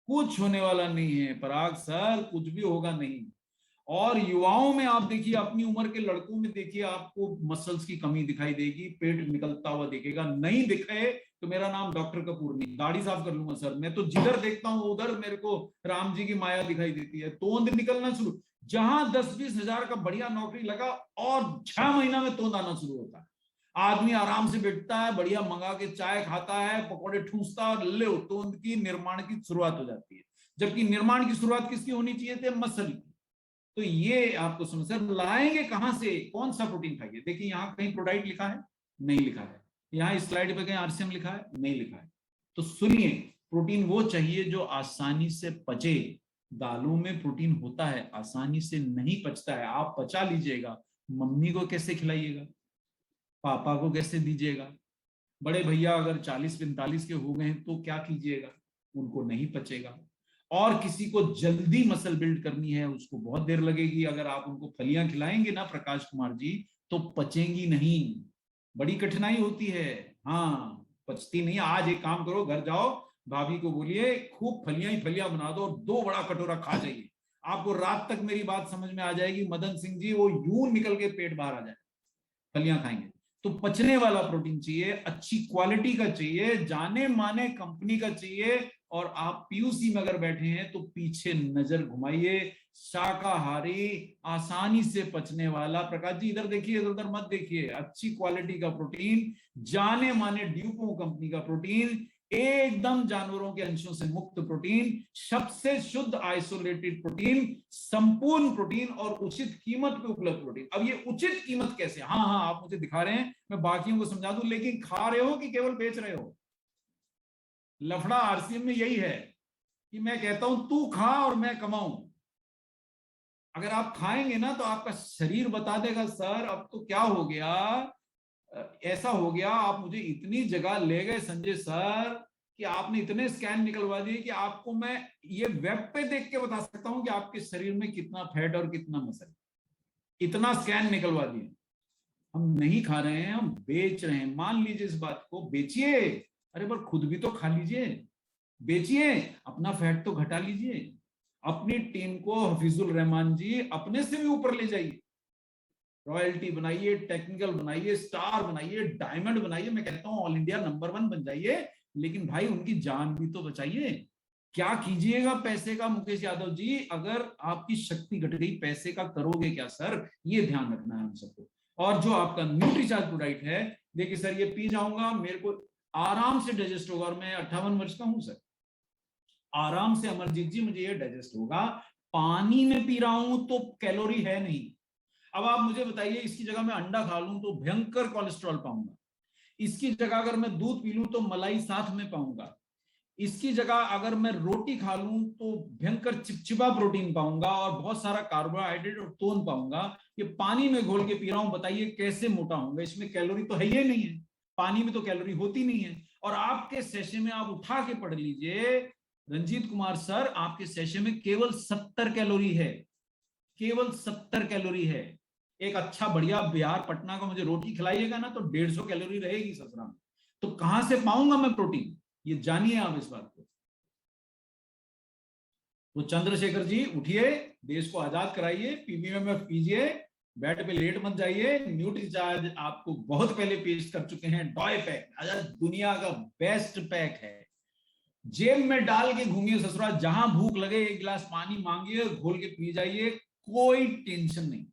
कुछ होने वाला नहीं है पराग सर, कुछ भी होगा नहीं। और युवाओं में आप देखिए, अपनी उम्र के लड़कों में देखिए, आपको मसल्स की कमी दिखाई देगी, पेट निकलता हुआ दिखेगा, नहीं दिखे तो मेरा नाम डॉक्टर कपूर नहीं, दाढ़ी साफ कर लूंगा सर, मैं तो जिधर देखता हूं उधर मेरे को राम जी की माया दिखाई देती है, तोंद निकलना शुरू, जहां 10-20 हजार का बढ़िया नौकरी लगा और 6 महीना में तोंद आना शुरू होता है। आदमी आराम से बैठता है, बढ़िया मंगा के चाय खाता है, पकौड़े ठूसता है, और ले तोंद की निर्माण की शुरुआत हो जाती है। जबकि निर्माण की शुरुआत किसकी होनी चाहिए थे? मसल की। तो ये आपको समस्या लाएंगे कहां से, कौन सा प्रोटीन खाइए? देखिए यहां कहीं प्रोडाइट लिखा है? नहीं लिखा है। यहाँ इस स्लाइड पे कहीं आरसीएम लिखा है? नहीं लिखा है। तो सुनिए, प्रोटीन वो चाहिए जो आसानी से पचे। दालों में प्रोटीन होता है, आसानी से नहीं पचता है, आप पचा लीजिएगा, मम्मी को कैसे खिलाइएगा, पापा को कैसे दीजिएगा, बड़े भैया अगर 40-45 के हो गए हैं तो क्या कीजिएगा, उनको नहीं पचेगा। और किसी को जल्दी मसल बिल्ड करनी है, उसको बहुत देर लगेगी, अगर आप उनको फलियां खिलाएंगे ना प्रकाश कुमार जी, तो पचेंगी नहीं, बड़ी कठिनाई होती है। हाँ, पचती नहीं। आज एक काम करो, घर जाओ, भाभी को बोलिए खूब फलियां ही फलियां बना दो, 2 बड़ा कटोरा खा जाइए, आपको रात तक मेरी बात समझ में आ जाएगी मदन सिंह जी, वो यूं निकल के पेट बाहर आ जाए, फलियां खाएंगे। तो पचने वाला प्रोटीन चाहिए, अच्छी क्वालिटी का चाहिए, जाने माने कंपनी का चाहिए। और आप पीयूसी में अगर बैठे हैं तो पीछे नजर घुमाइए, शाकाहारी, आसानी से पचने वाला, प्रकाश जी इधर देखिए, इधर उधर मत देखिए, अच्छी क्वालिटी का प्रोटीन, जाने माने ड्यूपो कंपनी का प्रोटीन, एकदम जानवरों के अंशों से मुक्त प्रोटीन, सबसे शुद्ध आइसोलेटेड प्रोटीन, संपूर्ण प्रोटीन, और उचित कीमत पे उपलब्ध प्रोटीन। अब ये उचित कीमत कैसे? हाँ हाँ, आप मुझे दिखा रहे हैं, मैं बाकियों को समझा दूं, लेकिन खा रहे हो कि केवल बेच रहे हो? लफड़ा आरसीएम में यही है कि मैं कहता हूं तू खा और मैं कमाऊं। अगर आप खाएंगे ना तो आपका शरीर बता देगा सर अब तो क्या हो गया, ऐसा हो गया, आप मुझे इतनी जगह ले गए संजय सर कि आपने इतने स्कैन निकलवा दिए कि आपको मैं ये वेब पे देख के बता सकता हूं कि आपके शरीर में कितना फैट और कितना मसल, इतना स्कैन निकलवा दिए। हम नहीं खा रहे हैं, हम बेच रहे हैं। मान लीजिए इस बात को, बेचिए, अरे पर खुद भी तो खा लीजिए, बेचिए, अपना फैट तो घटा लीजिए, अपनी टीम को हफीजुल रहमान जी अपने से भी ऊपर ले जाइए, रॉयल्टी बनाइए, टेक्निकल बनाइए, स्टार बनाइए, डायमंड बनाइए, मैं कहता हूं ऑल इंडिया नंबर 1 बन जाइए, लेकिन भाई उनकी जान भी तो बचाइए। क्या कीजिएगा पैसे का मुकेश यादव जी, अगर आपकी शक्ति घट गई, पैसे का करोगे क्या सर, ये ध्यान रखना है हम सबको। और जो आपका न्यूट्रीचार्ज प्रोडक्ट है, देखिए सर ये पी जाऊंगा, मेरे को आराम से डाइजेस्ट होगा, और मैं 58 वर्ष का हूं सर, आराम से अमरजीत जी मुझे ये डाइजेस्ट होगा। पानी में पी रहा हूं तो कैलोरी है नहीं। अब आप मुझे बताइए, इसकी जगह मैं अंडा खा लूं तो भयंकर कोलेस्ट्रॉल पाऊंगा, इसकी जगह अगर मैं दूध पी लूं तो मलाई साथ में पाऊंगा, इसकी जगह अगर मैं रोटी खा लूं तो भयंकर चिपचिपा प्रोटीन पाऊंगा, और बहुत सारा कार्बोहाइड्रेट और टोन पाऊंगा। ये पानी में घोल के पी रहा हूं, बताइए कैसे मोटा होऊंगा? इसमें कैलोरी तो है ही नहीं है, पानी में तो कैलोरी होती नहीं है। और आपके सेशन में आप उठा के पढ़ लीजिए रंजीत कुमार सर, आपके सेशन में केवल 70 कैलोरी है, केवल 70 कैलोरी है। एक अच्छा बढ़िया बिहार पटना का मुझे रोटी खिलाइएगा ना तो 150 कैलोरी रहेगी ससुरा में। तो कहां से पाऊंगा मैं प्रोटीन, ये जानिए आप इस बात को। तो चंद्रशेखर जी उठिए, देश को आजाद कराइए, पीबीएमएफ कीजिए, बेड पे लेट मत जाइए। न्यूट्रीचार्ज आपको बहुत पहले पेश कर चुके हैं डॉय पैक, दुनिया का बेस्ट पैक है। जेब में डाल के घूमिए ससुराल, जहां भूख लगे एक गिलास पानी मांगिए, घोल के पी जाइए, कोई टेंशन नहीं,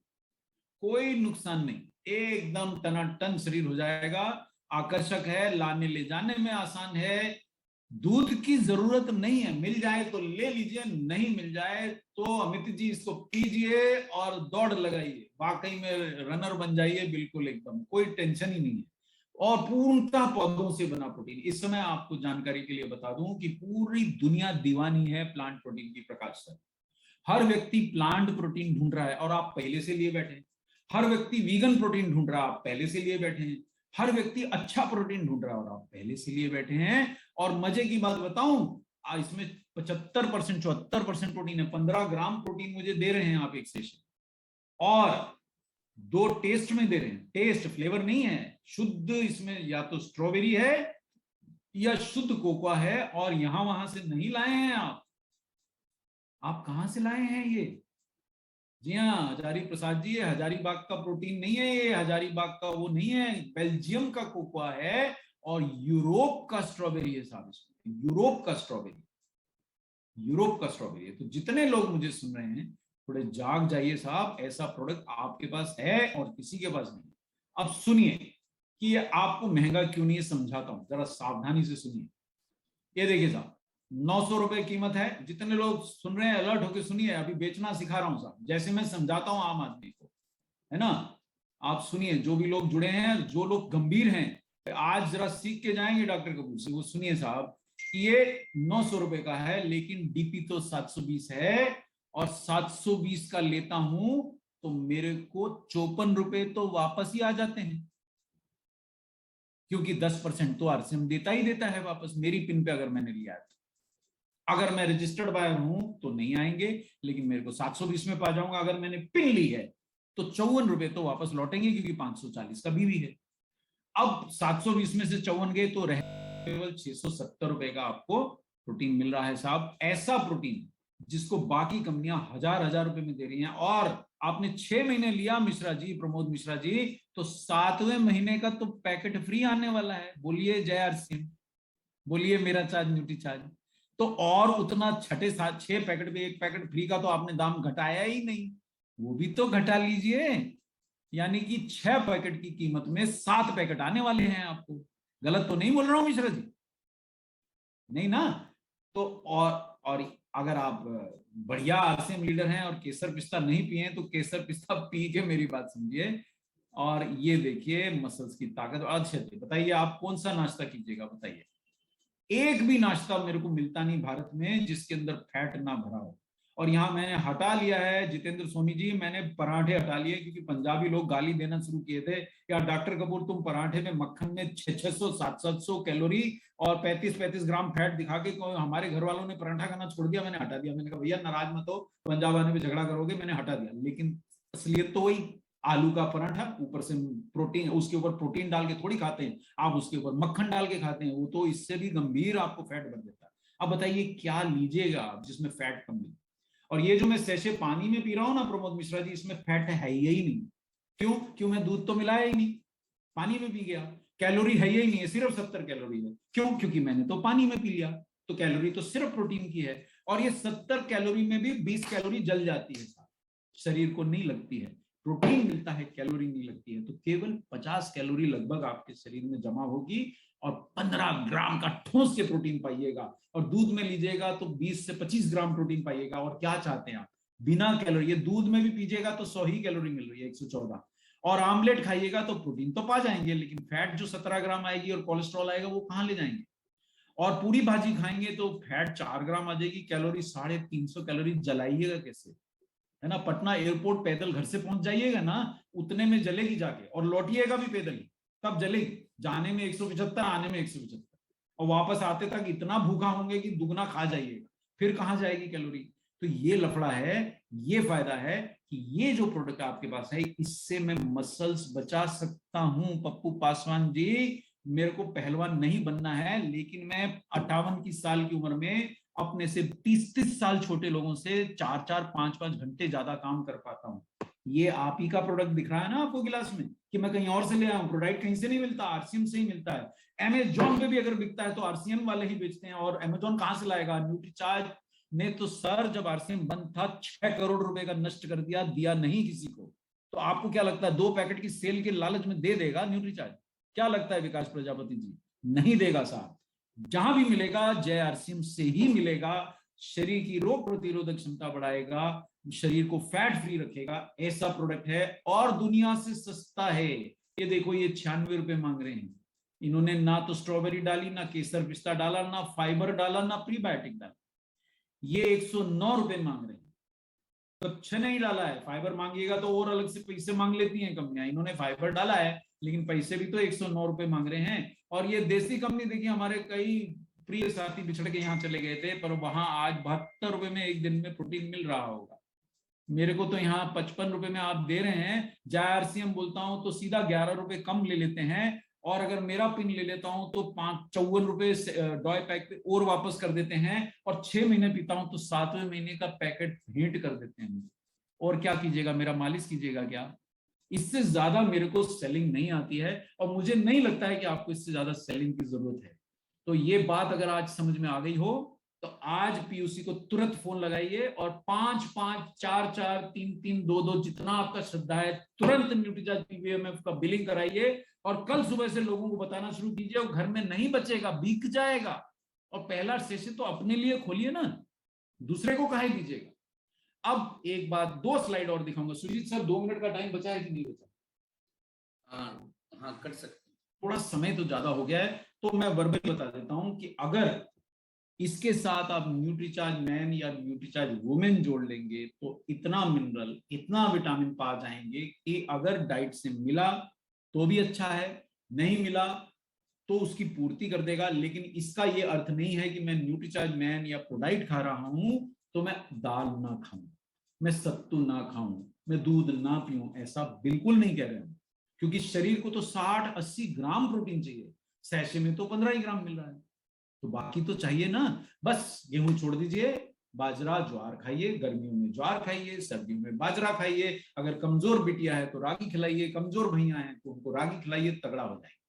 कोई नुकसान नहीं, एकदम टनाटन शरीर हो जाएगा। आकर्षक है, लाने ले जाने में आसान है, दूध की जरूरत नहीं है, मिल जाए तो ले लीजिए, नहीं मिल जाए तो अमित जी इसको पीजिए और दौड़ लगाइए, वाकई में रनर बन जाइए, बिल्कुल एकदम कोई टेंशन ही नहीं है। और पूर्णतः पौधों से बना प्रोटीन। इस समय आपको जानकारी के लिए बता दूं कि पूरी दुनिया दीवानी है प्लांट प्रोटीन की, प्रकाश सर। हर व्यक्ति प्लांट प्रोटीन ढूंढ रहा है और आप पहले से लिए बैठे हैं। हर व्यक्ति वीगन प्रोटीन ढूंढ रहा है, आप पहले से लिए बैठे हैं। हर व्यक्ति अच्छा प्रोटीन ढूंढ रहा है और आप पहले से लिए बैठे हैं। और मजे की बात बताऊं, इसमें 75% 74% प्रोटीन है। 15 ग्राम प्रोटीन मुझे दे रहे हैं आप एक सेशन, और 2 टेस्ट में दे रहे हैं। टेस्ट, फ्लेवर नहीं है, शुद्ध इसमें या तो स्ट्रॉबेरी है या शुद्ध कोकोआ है, और यहां वहां से नहीं लाए हैं आप कहां से लाए हैं ये? जी हाँ हजारी प्रसाद जी, ये हजारीबाग का प्रोटीन नहीं है, ये हजारीबाग का वो नहीं है, बेल्जियम का कोकोआ है और यूरोप का स्ट्रॉबेरी है साहब। इसमें यूरोप का स्ट्रॉबेरी, यूरोप का स्ट्रॉबेरी है। तो जितने लोग मुझे सुन रहे हैं, थोड़े जाग जाइए साहब, ऐसा प्रोडक्ट आपके पास है और किसी के पास नहीं। अब सुनिए कि ये आपको महंगा क्यों नहीं है, समझाता हूं, जरा सावधानी से सुनिए। ये देखिए साहब, 900 रुपए कीमत है। जितने लोग सुन रहे हैं अलर्ट होकर सुनिए, अभी बेचना सिखा रहा हूं साहब, जैसे मैं समझाता हूं आम आदमी को, है ना। आप सुनिए, जो भी लोग जुड़े हैं, जो लोग गंभीर हैं, आज जरा सीख के जाएंगे डॉक्टर कपूर से। वो सुनिए साहब, ये 900 रुपए का है, लेकिन डीपी तो 720 है, और 720 का लेता हूं तो मेरे को 54 रुपए तो वापस ही आ जाते हैं, क्योंकि 10% तो आरसीएम देता ही देता है वापस, मेरी पिन पे अगर मैंने लिया है। अगर मैं रजिस्टर्ड बायर हूं तो नहीं आएंगे, लेकिन मेरे को 720 में पा जाऊंगा। अगर मैंने पिन ली है तो 54 रुपए तो वापस लौटेंगे, क्योंकि 540 का बीवी है। अब 720 में से 54 गए तो रह केवल 670 रुपए का आपको प्रोटीन मिल रहा है साहब। ऐसा प्रोटीन जिसको बाकी कंपनियां हजार हजार रुपए में दे रही हैं, और आपने 6 महीने लिया मिश्रा जी, प्रमोद मिश्रा जी, तो 7वें महीने का तो पैकेट फ्री आने वाला है। बोलिए जय आरसीएम, बोलिए मेरा चार्ज न्यूट्री चार्ज। तो और उतना छठे सात 6 पैकेट पे 1 पैकेट फ्री का तो आपने दाम घटाया ही नहीं, वो भी तो घटा लीजिए। यानी कि 6 पैकेट की कीमत में 7 पैकेट आने वाले हैं आपको। गलत तो नहीं बोल रहा हूं मिश्रा जी? नहीं ना? तो और अगर आप बढ़िया आरसीएम लीडर हैं और केसर पिस्ता नहीं पिए तो केसर पिस्ता पी के मेरी बात समझिए। और ये देखिए मसल्स की ताकत। अच्छा बताइए, आप कौन सा नाश्ता कीजिएगा बताइए? एक भी नाश्ता मेरे को मिलता नहीं भारत में जिसके अंदर फैट ना भरा हो। और यहाँ मैंने हटा लिया है जितेंद्र सोनी जी, मैंने पराठे हटा लिए, क्योंकि पंजाबी लोग गाली देना शुरू किए थे, यार डॉक्टर कपूर तुम पराठे में मक्खन में 600 700 कैलोरी और 35 ग्राम फैट दिखा के, हमारे घर वालों ने पराठा खाना छोड़ दिया, मैंने हटा दिया। मैंने कहा भैया नाराज मत हो, पंजाब आने में झगड़ा करोगे, मैंने हटा दिया। लेकिन असलियत तो वही, आलू का पराठा, ऊपर से प्रोटीन, उसके ऊपर प्रोटीन डाल के थोड़ी खाते हैं आप, उसके ऊपर मक्खन डाल के खाते हैं, वो तो इससे भी गंभीर आपको फैट भर देता है। अब बताइए क्या लीजिएगा आप जिसमें फैट कम मिले? और ये जो मैं सैशे पानी में पी रहा हूं ना प्रमोद मिश्रा जी, इसमें फैट है ही नहीं। क्यों मैं दूध तो मिलाया ही नहीं, पानी में पी गया। कैलोरी है ही नहीं है, सिर्फ 70 कैलोरी है। क्योंकि मैंने तो पानी में पी लिया, तो कैलोरी तो सिर्फ प्रोटीन की है। और ये 70 कैलोरी में भी 20 कैलोरी जल जाती है, शरीर को नहीं लगती है। प्रोटीन मिलता है, कैलोरी नहीं लगती है। तो केवल 50 कैलोरी लगभग आपके शरीर में जमा होगी, और 15 ग्राम का ठोस से प्रोटीन पाइएगा। और दूध में लीजिएगा तो 20 से 25 ग्राम प्रोटीन पाइएगा। और क्या चाहते हैं आप, बिना कैलोरी, ये दूध में भी पीजिएगा तो 100 ही कैलोरी मिल रही है, 114। और आमलेट खाइएगा तो प्रोटीन तो पा जाएंगे, लेकिन फैट जो 17 ग्राम आएगी और कोलेस्ट्रॉल आएगा वो कहां ले जाएंगे? और पूरी भाजी खाएंगे तो फैट 4 ग्राम आ जाएगी, कैलोरी 350 कैलोरी जलाइएगा कैसे? है ना, पटना एयरपोर्ट पैदल घर से पहुंच जाइएगा ना, उतने में जलेगी जाके, और लौटिएगा भी पैदल ही, तब जलेगी। जाने में 175, आने में 175, और वापस आते तक इतना भूखा होंगे कि दुगना खा जाइएगा, फिर कहां जाएगी कैलोरी? तो ये लफड़ा है, ये फायदा है कि ये जो प्रोडक्ट आपके पास है, इससे मैं मसल्स बचा सकता हूं। पप्पू पासवान जी, मेरे को पहलवान नहीं बनना है, लेकिन मैं 58 की साल की उम्र में अपने से 30-30 साल छोटे लोगों से 4-4 5-5 घंटे ज्यादा काम कर पाता हूं। ये आप ही का प्रोडक्ट दिख रहा है ना आपको गिलास में, कि मैं कहीं और से ले आया हूं, प्रोडक्ट कहीं से नहीं मिलता, आरसीएम से ही मिलता है। अमेजोन पे भी अगर बिकता है तो आरसीएम वाले ही बेचते हैं, और अमेजोन कहां से लाएगा? न्यूट्रीचार्ज ने तो सर जब आरसीएम बंद था 6 करोड़ रुपए का नष्ट कर दिया, दिया नहीं किसी को। तो आपको क्या लगता है 2 पैकेट की सेल के लालच में दे देगा न्यूट्रीचार्ज? क्या लगता है विकास प्रजापति जी? नहीं देगा साहब। जहां भी मिलेगा जय आरसीएम से ही मिलेगा। शरीर की रोग प्रतिरोधक क्षमता बढ़ाएगा, शरीर को फैट फ्री रखेगा, ऐसा प्रोडक्ट है और दुनिया से सस्ता है। ये देखो, ये 96 रुपए मांग रहे हैं। इन्होंने ना तो स्ट्रॉबेरी डाली, ना केसर पिस्ता डाला, ना फाइबर डाला, ना प्रीबायोटिक डाला। ये 109 रुपए मांग रहे हैं। कच्छ नहीं डाला है। फाइबर मांगिएगा तो और अलग से पैसे मांग लेती हैं कंपनियां। इन्होंने फाइबर डाला है लेकिन पैसे भी तो 109 रुपए मांग रहे हैं। और ये देसी कंपनी, देखिए हमारे कई प्रिय साथी बिछड़ के यहाँ चले गए थे, पर वहां आज 72 रुपए में एक दिन में प्रोटीन मिल रहा होगा। मेरे को तो यहाँ 55 रुपए में आप दे रहे हैं। जायरसीएम बोलता हूं तो सीधा 11 रुपए कम ले लेते हैं, और अगर मेरा पिन ले लेता हूं तो 54 रुपए डॉय पैक पे और वापस कर देते हैं, और 6 महीने पीता हूं तो 7वें महीने का पैकेट भेंट कर देते हैं मुझे। और क्या कीजिएगा, मेरा मालिश कीजिएगा क्या? इससे ज्यादा मेरे को सेलिंग नहीं आती है, और मुझे नहीं लगता है कि आपको इससे ज्यादा सेलिंग की जरूरत है। तो ये बात अगर आज समझ में आ गई हो तो आज पीयूसी को तुरंत फोन लगाइए, और 5-5-4-4-3-3-2-2 जितना आपका श्रद्धा है, तुरंत न्यूट्रीचार्ज पीवीएमएफ का बिलिंग कराइए, और कल सुबह से लोगों को बताना शुरू कीजिए। और घर में नहीं बचेगा, बिक जाएगा। और पहला सेशन तो अपने लिए खोलिए ना, दूसरे को काहे दीजिएगा। अब एक बात, 2 स्लाइड और दिखाऊंगा। सुजीत सर, 2 मिनट का टाइम बचा है कि नहीं बचा? हाँ हाँ, कर सकते। थोड़ा समय तो ज्यादा हो गया है, तो मैं वर्बल बता देता हूं कि अगर इसके साथ आप न्यूट्रीचार्ज मैन या न्यूट्रीचार्ज वुमेन जोड़ लेंगे तो इतना मिनरल, इतना विटामिन पा जाएंगे कि अगर डाइट से मिला तो भी अच्छा है, नहीं मिला तो उसकी पूर्ति कर देगा। लेकिन इसका यह अर्थ नहीं है कि मैं न्यूट्रीचार्ज मैन या प्रोडाइट खा रहा हूं तो मैं दाल ना खाऊं, मैं सत्तू ना खाऊं, मैं दूध ना पीऊं, ऐसा बिल्कुल नहीं कह रहे हूं। क्योंकि शरीर को तो 60-80 ग्राम प्रोटीन चाहिए, सैशे में तो 15 ही ग्राम मिल रहा है, तो बाकी तो चाहिए ना। बस गेहूं छोड़ दीजिए, बाजरा ज्वार खाइए, गर्मियों में ज्वार खाइए, सर्दियों में बाजरा खाइए। अगर कमजोर बिटिया है तो रागी खिलाइए, कमजोर भैया है तो उनको रागी खिलाइए, तगड़ा हो जाएगा।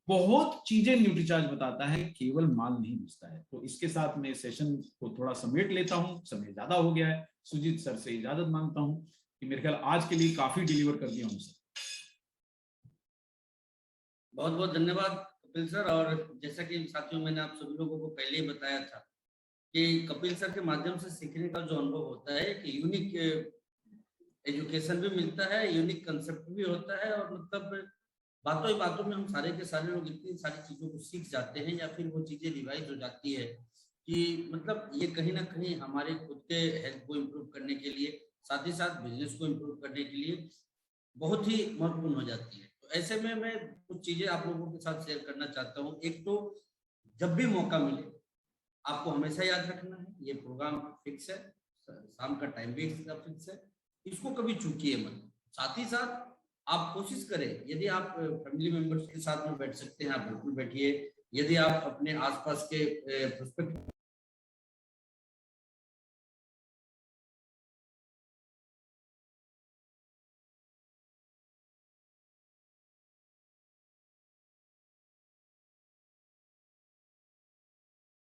बहुत चीजें न्यूट्रीचार्ज बताता है, केवल माल नहीं बेचता है। तो इसके साथ मैं सेशन को थोड़ा समेट लेता हूं, समय ज्यादा हो गया है। सुजीत सर से इजाजत मांगता हूं कि मेरे ख्याल आज के लिए काफी डिलीवर कर दिया हूं सर। बहुत बहुत धन्यवाद कपिल सर। और जैसा कि साथियों, मैंने आप सभी लोगों को पहले ही बताया था कि कपिल सर के माध्यम से सीखने का जो अनुभव होता है कि यूनिक एजुकेशन भी मिलता है, यूनिक कंसेप्ट भी होता है, और मतलब बातों ही बातों में हम सारे के सारे लोग इतनी सारी चीजों को सीख जाते हैं, या फिर वो चीजें रिवाइज हो जाती है कि मतलब ये कहीं ना कहीं हमारे खुद के हेल्थ को इम्प्रूव करने के लिए, साथ ही साथ बिजनेस को इम्प्रूव करने के लिए बहुत ही महत्वपूर्ण हो जाती है। तो ऐसे में मैं कुछ चीजें आप लोगों के साथ शेयर करना चाहता हूँ। एक तो जब भी मौका मिले आपको हमेशा याद रखना है, ये प्रोग्राम फिक्स है, शाम का टाइम भी इसका फिक्स है, इसको कभी चूकिए मत। साथ ही साथ आप कोशिश करें, यदि आप फैमिली मेंबर्स के साथ में बैठ सकते हैं आप बिल्कुल बैठिए। यदि आप अपने आसपास के प्रोस्पेक्ट